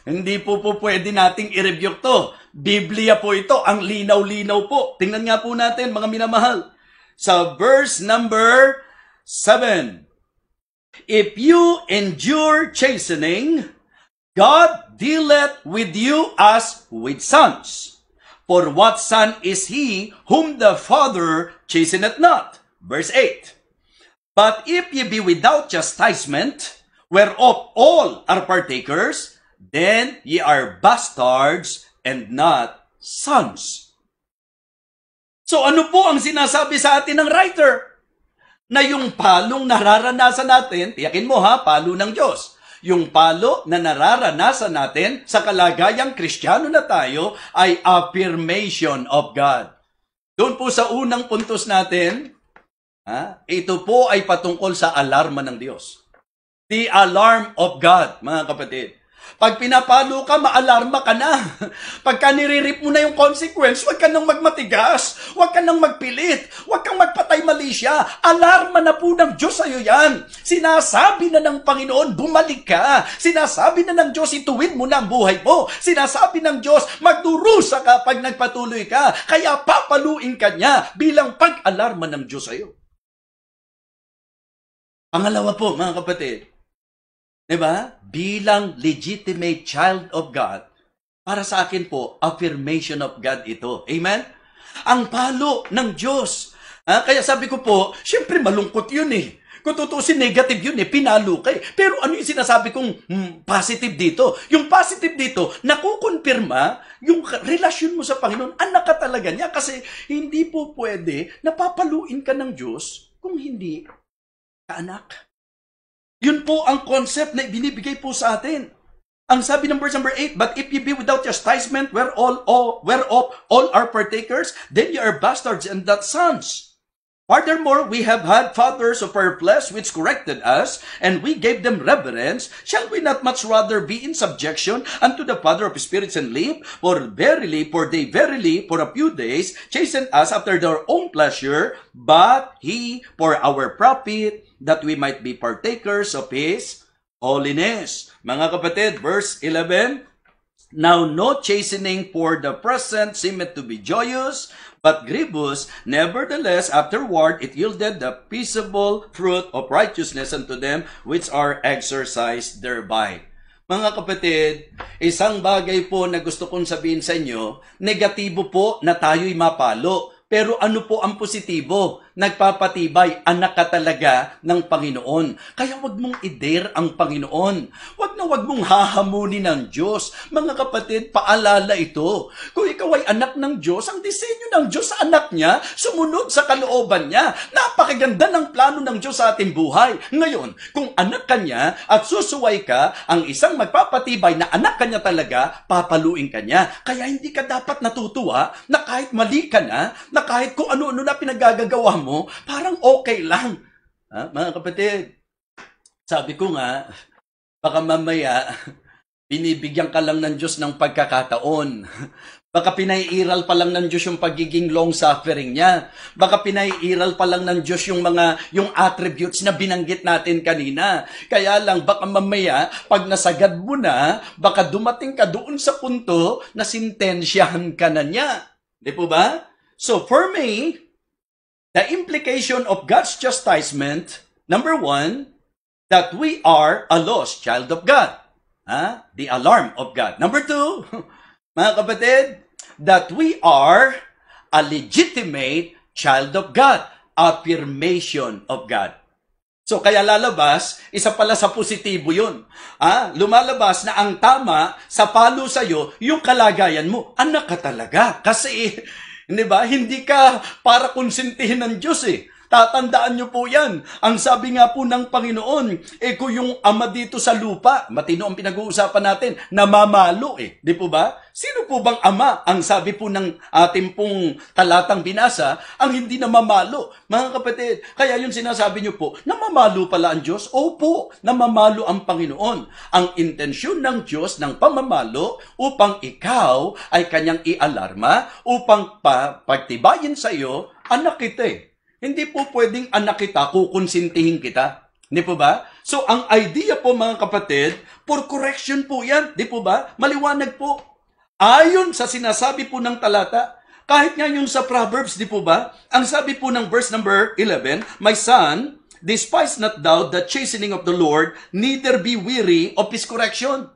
Hindi po pwede nating i-rebuke to. Biblia po ito, ang linaw-linaw po. Tingnan nga po natin, mga minamahal. Sa verse number 7. If you endure chastening, God dealeth with you as with sons. For what son is he whom the Father chasteneth not? Verse 8. But if ye be without chastisement, whereof all are partakers, then ye are bastards and not sons. So ano po ang sinasabi sa atin ng writer? Na yung palong nararanasan natin, tiyakin mo ha, palo ng Diyos. Yung palo na nararanasan natin sa kalagayang Kristiyano na tayo ay affirmation of God. Doon po sa unang puntos natin, ito po ay patungkol sa alarma ng Diyos. The alarm of God, mga kapatid. Pag pinapalo ka, maalarma ka na. Pagka niririp mo na yung consequence, huwag ka nang magmatigas, huwag ka nang magpilit, huwag kang magpatay mali siya. Alarma na po ng Diyos sa'yo yan. Sinasabi na ng Panginoon, bumalik ka. Sinasabi na ng Diyos, ituwid mo na ang buhay mo. Sinasabi ng Diyos, magdurusa ka pag nagpatuloy ka. Kaya papaluin ka niya bilang pag-alarma ng Diyos sa'yo. Pangalawa po, mga kapatid, diba? Bilang legitimate child of God, para sa akin po, affirmation of God ito. Amen? Ang palo ng Diyos. Kaya sabi ko po, syempre malungkot yun eh. Kung tutusin, negative yun eh, pinalo ka eh. Pero ano yung sinasabi kong positive dito? Yung positive dito, nakukonfirma yung relasyon mo sa Panginoon. Anak ka talaga niya kasi hindi po pwede napapaluin ka ng Diyos kung hindi anak. Yun po ang concept na binibigay po sa atin. Ang sabi ng verse number 8, but if ye be without chastisement, whereof all are partakers, then ye are bastards and not sons. Furthermore, we have had fathers of our flesh which corrected us, and we gave them reverence. Shall we not much rather be in subjection unto the Father of spirits and live? For they verily, for a few days, chastened us after their own pleasure, but he for our profit, that we might be partakers of his holiness. Mga kapatid, verse 11, now no chastening for the present seemeth to be joyous, but grievous. Nevertheless, afterward it yielded the peaceable fruit of righteousness unto them which are exercised thereby. Mga kapatid, isang bagay po na gusto kong sabihin sa inyo, negatibo po na tayo'y mapalo. Pero ano po ang positibo? Nagpapatibay, anak ka talaga ng Panginoon. Kaya wag mong i-dare ang Panginoon. Wag mong hahamunin ng Diyos. Mga kapatid, paalala ito. Kung ikaw ay anak ng Diyos, ang disenyo ng Diyos sa anak niya, sumunod sa kalooban niya. Napakaganda ng plano ng Diyos sa ating buhay. Ngayon, kung anak ka niya at susuway ka, ang isang magpapatibay na anak ka niya talaga, papaluin ka niya. Kaya hindi ka dapat natutuwa na kahit mali ka na kahit kung ano-ano na pinagagagawa mo, parang okay lang. Mga kapatid, sabi ko nga, baka mamaya, binibigyan ka lang ng Diyos ng pagkakataon. Baka pinaiiral pa lang ng Diyos yung pagiging long-suffering niya. Baka pinaiiral pa lang ng Diyos yung attributes na binanggit natin kanina. Kaya lang, baka mamaya, pag nasagad mo na, baka dumating ka doon sa punto na sintensyahan ka na niya. Di po ba? So for me, the implication of God's chastisement, number 1, that we are a lost child of God. The alarm of God. Number 2, mga kapatid, that we are a legitimate child of God. Affirmation of God. So kaya lalabas, isa pala sa positibo yun. Lumalabas na ang tama sa palo sa'yo, yung kalagayan mo, anak ka talaga. Kasi, hindi ka para konsintihin ng Diyos eh. Tatandaan niyo po yan. Ang sabi nga po ng Panginoon, kung yung ama dito sa lupa, matino ang pinag-uusapan natin, namamalo eh. Di po ba? Sino po bang ama? Ang sabi po ng ating pong talatang binasa, ang hindi namamalo. Mga kapatid, kaya yung sinasabi niyo po, namamalo pala ang Diyos? Opo, namamalo ang Panginoon. Ang intensyon ng Diyos ng pamamalo upang ikaw ay kanyang ialarma, upang pagtibayin sa iyo, anak kita eh. Hindi po pwedeng anak kita, kukonsintihin kita. Di po ba? So, ang idea po mga kapatid, for correction po yan. Di po ba? Maliwanag po. Ayon sa sinasabi po ng talata, kahit nga yung sa Proverbs, di po ba? Ang sabi po ng verse number 11, My son, despise not thou the chastening of the Lord, neither be weary of His correction.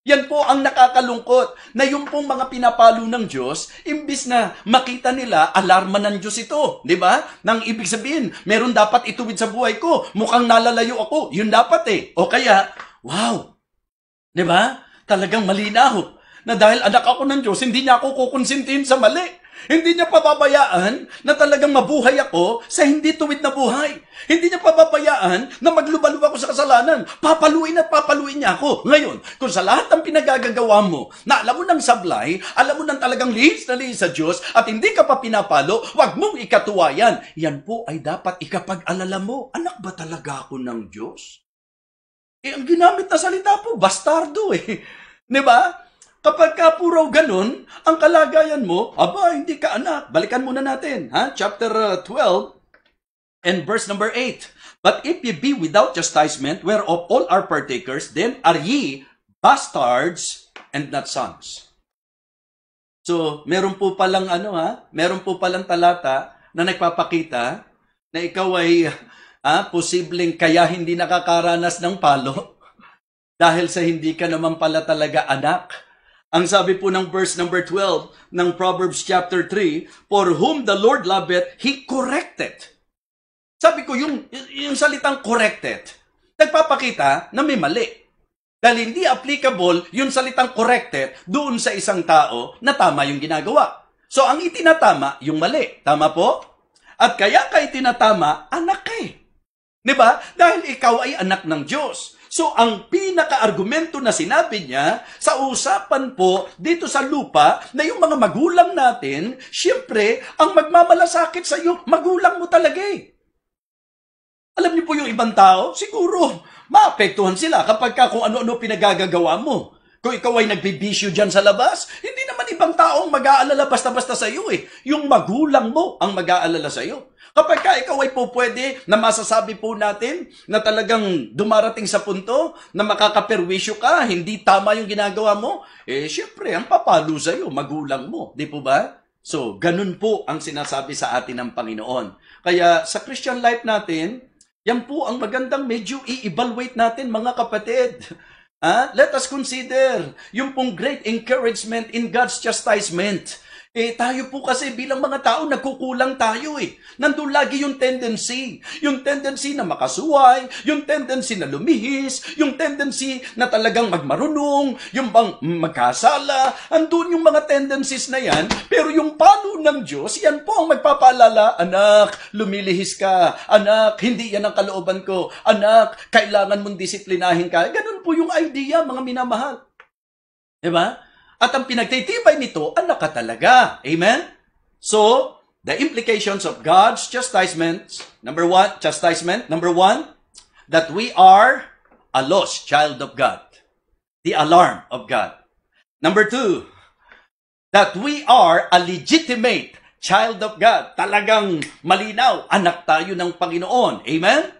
Yan po ang nakakalungkot, na yung pong mga pinapalo ng Diyos, imbis na makita nila, alarma ng Diyos ito. Di ba? Nang ibig sabihin, meron dapat ituwid sa buhay ko, mukhang nalalayo ako. Yun dapat eh. O kaya, wow! Di ba? Talagang malinaw na dahil anak ako ng Diyos, hindi niya ako kukonsintihin sa mali. Hindi niya pababayaan na talagang mabuhay ako sa hindi tuwid na buhay. Hindi niya pababayaan na magluba-luba ako sa kasalanan. Papaluin at papaluin niya ako. Ngayon, kung sa lahat ng pinagagagawa mo, na alam mo ng sablay, alam mo ng talagang lihis na lihis sa Diyos, at hindi ka pa pinapalo, wag mong ikatuwayan. Yan po ay dapat ikapag-alala mo. Anak ba talaga ako ng Diyos? Ang ginamit na salita po, bastardo eh. Di ba? Kapag ka puro ganun, ang kalagayan mo, aba, hindi ka anak. Balikan muna natin, chapter 12 and verse number 8. But if ye be without chastisement, whereof all are partakers, then are ye bastards and not sons. So, meron po palang meron po palang talata na nagpapakita na ikaw ay posibleng kaya hindi nakakaranas ng palo dahil sa hindi ka naman pala talaga anak. Ang sabi po ng verse number 12 ng Proverbs chapter 3, For whom the Lord loveth, He corrected. Sabi ko, yung salitang corrected, nagpapakita na may mali. Dahil hindi applicable yung salitang corrected doon sa isang tao na tama yung ginagawa. So, ang itinatama, yung mali. Tama po? At kaya ka itinatama, anak ka eh. Diba? Dahil ikaw ay anak ng Diyos. So, ang pinaka-argumento na sinabi niya sa usapan po dito sa lupa na yung mga magulang natin, siyempre, ang magmamalasakit sa iyo, magulang mo talaga eh. Alam niyo po yung ibang tao, siguro, maapektuhan sila kapag kung ano-ano pinagagagawa mo. Kung ikaw ay nagbibisyo dyan sa labas, hindi naman ibang taong mag-aalala basta-basta sa iyo eh. Yung magulang mo ang mag-aalala sa iyo. Kapag ikaw ay po pwede na masasabi po natin na talagang dumarating sa punto na makakaperwisyo ka, hindi tama yung ginagawa mo, syempre, ang papalo sa iyo, magulang mo. Di po ba? So, ganun po ang sinasabi sa atin ng Panginoon. Kaya sa Christian life natin, yan po ang magandang medyo i-evaluate natin mga kapatid. Let us consider yung pong great encouragement in God's chastisement. Tayo po kasi bilang mga tao, nagkukulang tayo eh. Nandun lagi yung tendency. Yung tendency na makasuway, yung tendency na lumihis, yung tendency na talagang magmarunong, yung bang magkasala. Andun yung mga tendencies na yan. Pero yung palo ng Diyos, yan po ang magpapaalala, anak, lumilihis ka. Anak, hindi yan ang kalooban ko. Anak, kailangan mong disiplinahin ka. Ganun po yung idea, mga minamahal. Diba? At ang pinagtitibay nito, anak ka talaga. Amen? So, the implications of God's chastisement, number one, that we are a lost child of God. The alarm of God. Number two, that we are a legitimate child of God. Talagang malinaw, anak tayo ng Panginoon. Amen?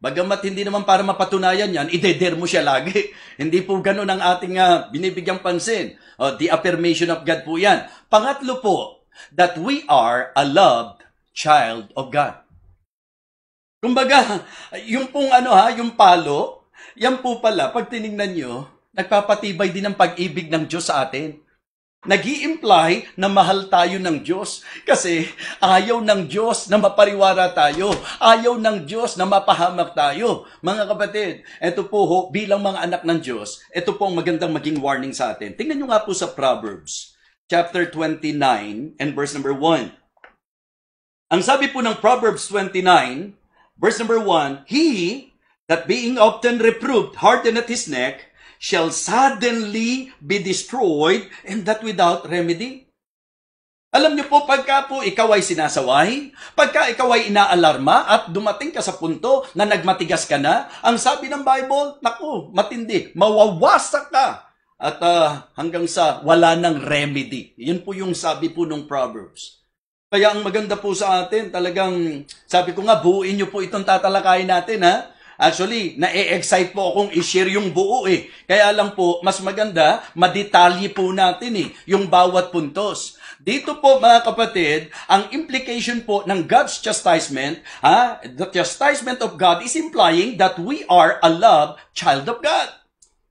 Bagamat hindi naman para mapatunayan yan, ideder mo siya lagi. Hindi po ganun ang ating binibigyang pansin. The affirmation of God po yan. Pangatlo po, that we are a loved child of God. Kumbaga, yung pong yung palo, yan po pala, pag tinignan nyo, nagpapatibay din ang pag-ibig ng Diyos sa atin. Nag-i-imply na mahal tayo ng Diyos kasi ayaw ng Diyos na mapariwara tayo. Ayaw ng Diyos na mapahamak tayo. Mga kapatid, ito po bilang mga anak ng Diyos, ito po ang magandang maging warning sa atin. Tingnan nyo nga po sa Proverbs, chapter 29 and verse number 1. Ang sabi po ng Proverbs 29, verse number 1, He that being often reproved hardeneth his neck, shall suddenly be destroyed, and that without remedy. Alam niyo po, pagka po ikaw ay sinasaway, pagka ikaw ay inaalarma at dumating ka sa punto na nagmatigas ka na, ang sabi ng Bible, naku, matindi, mawawasak ka. At hanggang sa wala ng remedy. Yun po yung sabi po ng Proverbs. Kaya ang maganda po sa atin, talagang, sabi ko nga, buuin niyo po itong tatalakayin natin, Actually, na-excite po akong i-share yung buo eh. Kaya lang po, mas maganda, madetalye po natin yung bawat puntos. Dito po mga kapatid, ang implication po ng God's chastisement, the chastisement of God is implying that we are a loved child of God.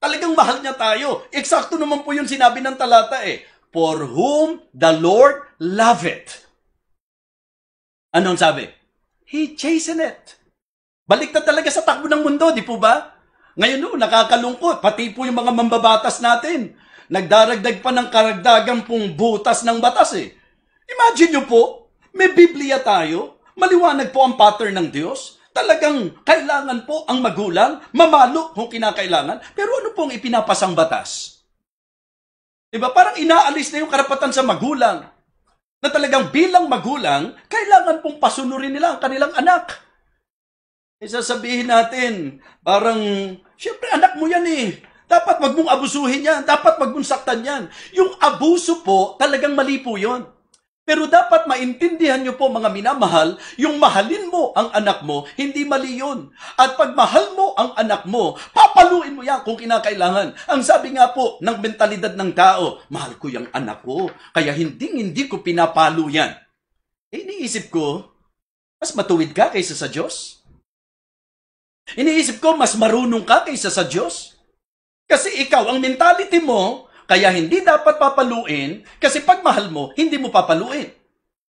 Talagang mahal niya tayo. Eksakto naman po yung sinabi ng talata eh. For whom the Lord loveth. Anong sabi? He chasteneth. Baliktad talaga sa takbo ng mundo, di po ba? Ngayon nakakalungkot. Pati po yung mga mambabatas natin. Nagdaragdag pa ng karagdagang pong butas ng batas eh. Imagine nyo po, may Biblia tayo. Maliwanag po ang pattern ng Diyos. Talagang kailangan po ang magulang mamalo kung kinakailangan. Pero ano pong ipinapasang batas? Diba? Parang inaalis na yung karapatan sa magulang. Na talagang bilang magulang, kailangan pong pasunurin nila ang kanilang anak. Sasabihin natin, parang, syempre anak mo yan eh. Dapat wag mong abusuhin yan. Dapat wag mong saktan yan. Yung abuso po, talagang mali po yun. Pero dapat maintindihan nyo po mga minamahal, yung mahalin mo ang anak mo, hindi mali yun. At pag mahal mo ang anak mo, papaluin mo yan kung kinakailangan. Ang sabi nga po ng mentalidad ng tao, mahal ko yung anak ko, kaya hindi ko pinapalo yan. Iniisip ko, mas matuwid ka kaysa sa Diyos? Iniisip ko, mas marunong ka kaysa sa Diyos? Kasi ikaw, ang mentality mo, kaya hindi dapat papaluin, kasi pag mahal mo, hindi mo papaluin.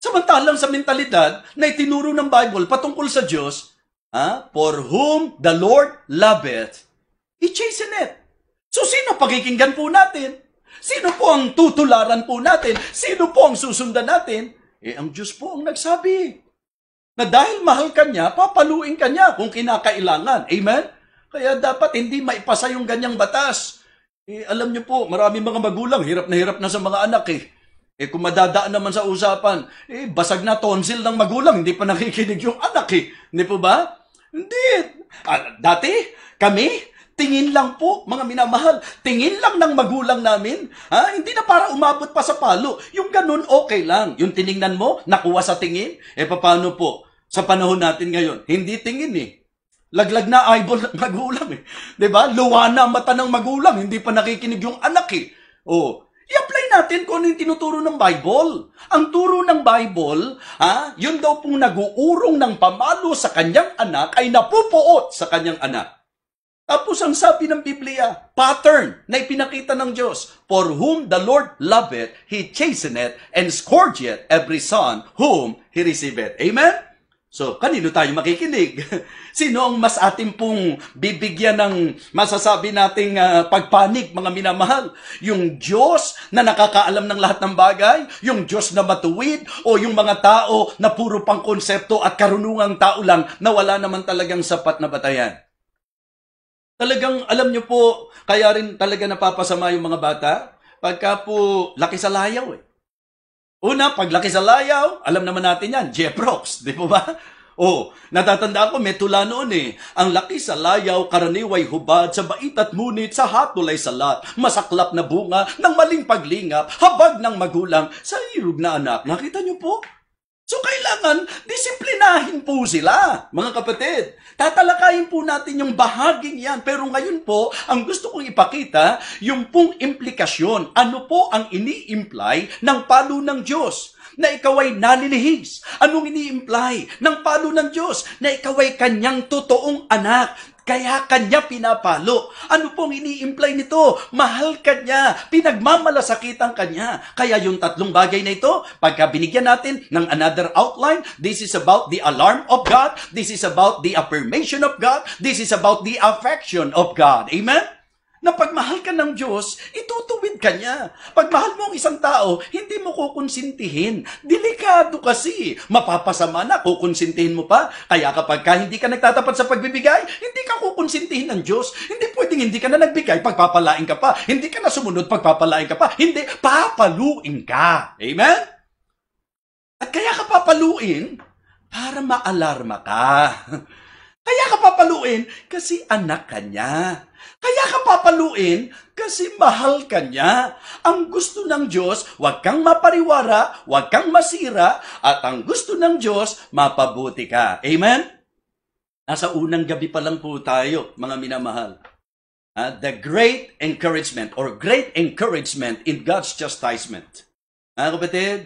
Samantalang sa mentalidad na itinuro ng Bible patungkol sa Diyos, for whom the Lord loveth, He chasteneth. So sino pakikinggan po natin? Sino po ang tutularan po natin? Sino po ang susundan natin? Ang Diyos po ang nagsabi. Na dahil mahal ka niya, papaluin ka niya kung kinakailangan. Amen? Kaya dapat hindi maipasa yung ganyang batas. Alam niyo po, marami mga magulang, hirap na sa mga anak kung madadaan naman sa usapan, basag na tonsil ng magulang, hindi pa nakikinig yung anak Hindi po ba? Hindi. Dati, kami, tingin lang po, mga minamahal, tingin lang ng magulang namin. Hindi na para umabot pa sa palo. Yung ganun, okay lang. Yung tiningnan mo, nakuha sa tingin, paano po? Sa panahon natin ngayon, hindi tingin Laglag na eyeball ng magulang Diba? Luwa na ang mata ng magulang, hindi pa nakikinig yung anak I-apply natin kung ano yung tinuturo ng Bible. Ang turo ng Bible, yun daw pong nag-uurong ng pamalo sa kanyang anak ay napupuot sa kanyang anak. Tapos ang sabi ng Biblia, pattern na ipinakita ng Diyos, for whom the Lord loveth, He chasteneth, and scourgeth every son whom He receiveth. Amen? So, kanino tayo makikinig? Sino ang mas ating pong bibigyan ng masasabi nating pagpanig, mga minamahal? Yung Diyos na nakakaalam ng lahat ng bagay? Yung Diyos na matuwid? O yung mga tao na puro pang konsepto at karunungang tao lang na wala naman talagang sapat na batayan? Talagang, alam nyo po, kaya rin talaga napapasama yung mga bata pagka po laki sa layaw Una, pag laki sa layaw, alam naman natin yan, Jeprox, di po ba? Natatanda ko, may tula noon Ang laki sa layaw, karaniway hubad, sa bait at ngunit, sa hatol ay salat. Masaklap na bunga ng maling paglingap, habag ng magulang sa irog na anak. Nakita niyo po? So, kailangan disiplinahin po sila, mga kapatid. Tatalakayin po natin yung bahaging yan. Pero ngayon po, ang gusto kong ipakita, yung pong implikasyon. Ano po ang ini-imply ng palo ng Diyos? Na ikaw ay nalilihis. Anong ini-imply ng palo ng Diyos? Na ikaw ay kanyang totoong anak. Kaya kanya pinapalo. Ano pong ini-imply nito? Mahal kanya. Pinagmamalasakitan kanya. Kaya yung tatlong bagay na ito, pagka binigyan natin ng another outline, this is about the alarm of God. This is about the affirmation of God. This is about the affection of God. Amen? Na pagmahal ka ng Diyos, itutuwid ka niya. Pagmahal mo ang isang tao, hindi mo kukonsintihin. Delikado kasi. Mapapasama na, kukonsintihin mo pa. Kaya kapag hindi ka nagtatapat sa pagbibigay, hindi ka kukonsintihin ng Diyos. Hindi pwedeng hindi ka na nagbigay, pagpapalain ka pa. Hindi ka na sumunod, pagpapalain ka pa. Hindi, papaluin ka. Amen? At kaya ka papaluin para maalarma ka. Kaya ka papaluin kasi anak ka niya. Kaya ka papaluin kasi mahal ka niya. Ang gusto ng Diyos, huwag kang mapariwara, huwag kang masira, at ang gusto ng Diyos, mapabuti ka. Amen? Nasa unang gabi pa lang po tayo, mga minamahal. The great encouragement or great encouragement in God's chastisement. Mga kapatid,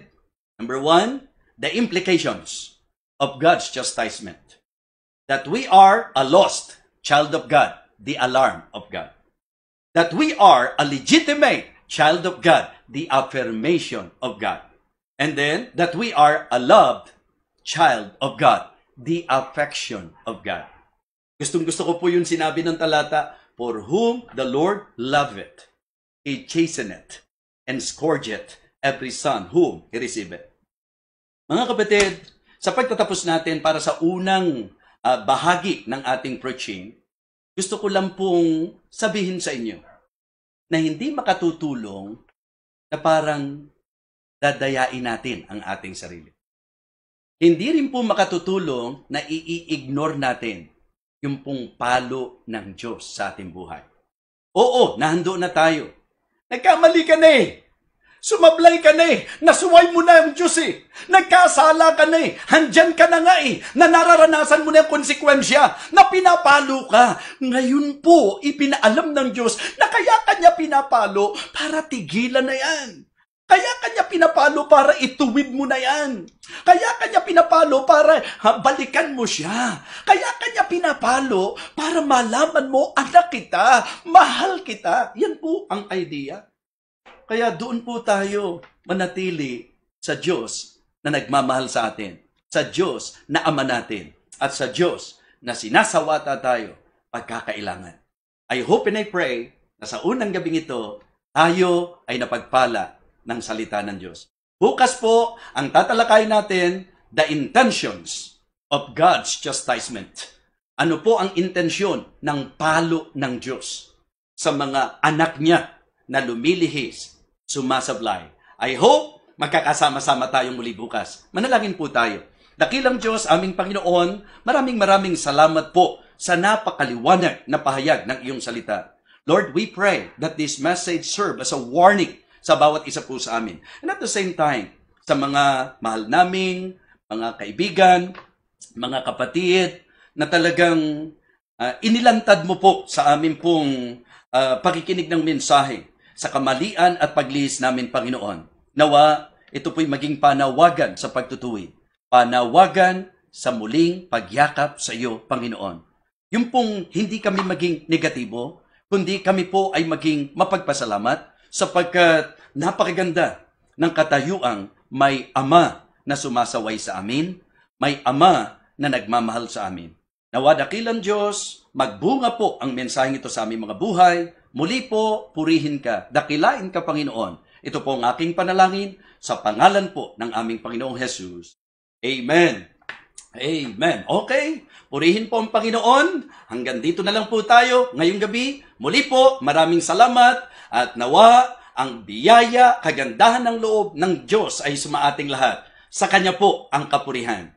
number 1, the implications of God's chastisement. That we are a lost child of God, the alarm of God. That we are a legitimate child of God, the affirmation of God. And then, that we are a loved child of God, the affection of God. Gustong-gusto ko po yung sinabi ng talata, for whom the Lord loveth, He chasteneth, and scourgeth every son whom He receiveth. Mga kapatid, sa pagtatapos natin para sa unang bahagi ng ating preaching, gusto ko lang pong sabihin sa inyo na hindi makatutulong na parang dadayain natin ang ating sarili. Hindi rin po makatutulong na i-ignore natin yung pong palo ng Diyos sa ating buhay. Oo, nahando na tayo. Nagkamali ka na eh. Sumablay ka na eh. Nasuway mo na ang Diyos eh. Nagkasala ka na eh. Handyan ka na nga eh. Na nararanasan mo na yung konsekwensya. Na pinapalo ka. Ngayon po, ipinaalam ng Diyos na kaya kanya pinapalo para tigilan na yan. Kaya kanya pinapalo para ituwid mo na yan. Kaya kanya pinapalo para balikan mo siya. Kaya kanya pinapalo para malaman mo, anak kita, mahal kita. Yan po ang idea. Kaya doon po tayo manatili sa Diyos na nagmamahal sa atin. Sa Diyos na Ama natin. At sa Diyos na sinasawata tayo pagkakailangan. I hope and I pray na sa unang gabing ito, tayo ay napagpala ng salita ng Diyos. Bukas po, ang tatalakayin natin, the intentions of God's chastisement. Ano po ang intensyon ng palo ng Diyos sa mga anak niya na lumilihis, sumasablay. I hope magkakasama-sama tayong muli bukas. Manalangin po tayo. Dakilang Diyos, aming Panginoon, maraming salamat po sa napakaliwanag na pahayag ng iyong salita. Lord, we pray that this message serve as a warning sa bawat isa po sa amin. And at the same time, sa mga mahal naming, mga kaibigan, mga kapatid, na talagang inilantad mo po sa amin pong pakikinig ng mensahe sa kamalian at paglihis namin, Panginoon. Nawa, ito po'y maging panawagan sa pagtutuwid. Panawagan sa muling pagyakap sa iyo, Panginoon. Yung pong hindi kami maging negatibo, kundi kami po ay maging mapagpasalamat sapagkat napakaganda ng katayuang may Ama na sumasaway sa amin, may Ama na nagmamahal sa amin. Nawa dakilang Diyos, magbunga po ang mensaheng ito sa aming mga buhay. Muli po, purihin ka, dakilain ka, Panginoon. Ito po ang aking panalangin sa pangalan po ng aming Panginoong Jesus. Amen. Amen. Okay, purihin po ang Panginoon. Hanggang dito na lang po tayo ngayong gabi. Muli po, maraming salamat. At nawa, ang biyaya, kagandahan ng loob ng Diyos ay sumaating lahat. Sa Kanya po ang kapurihan.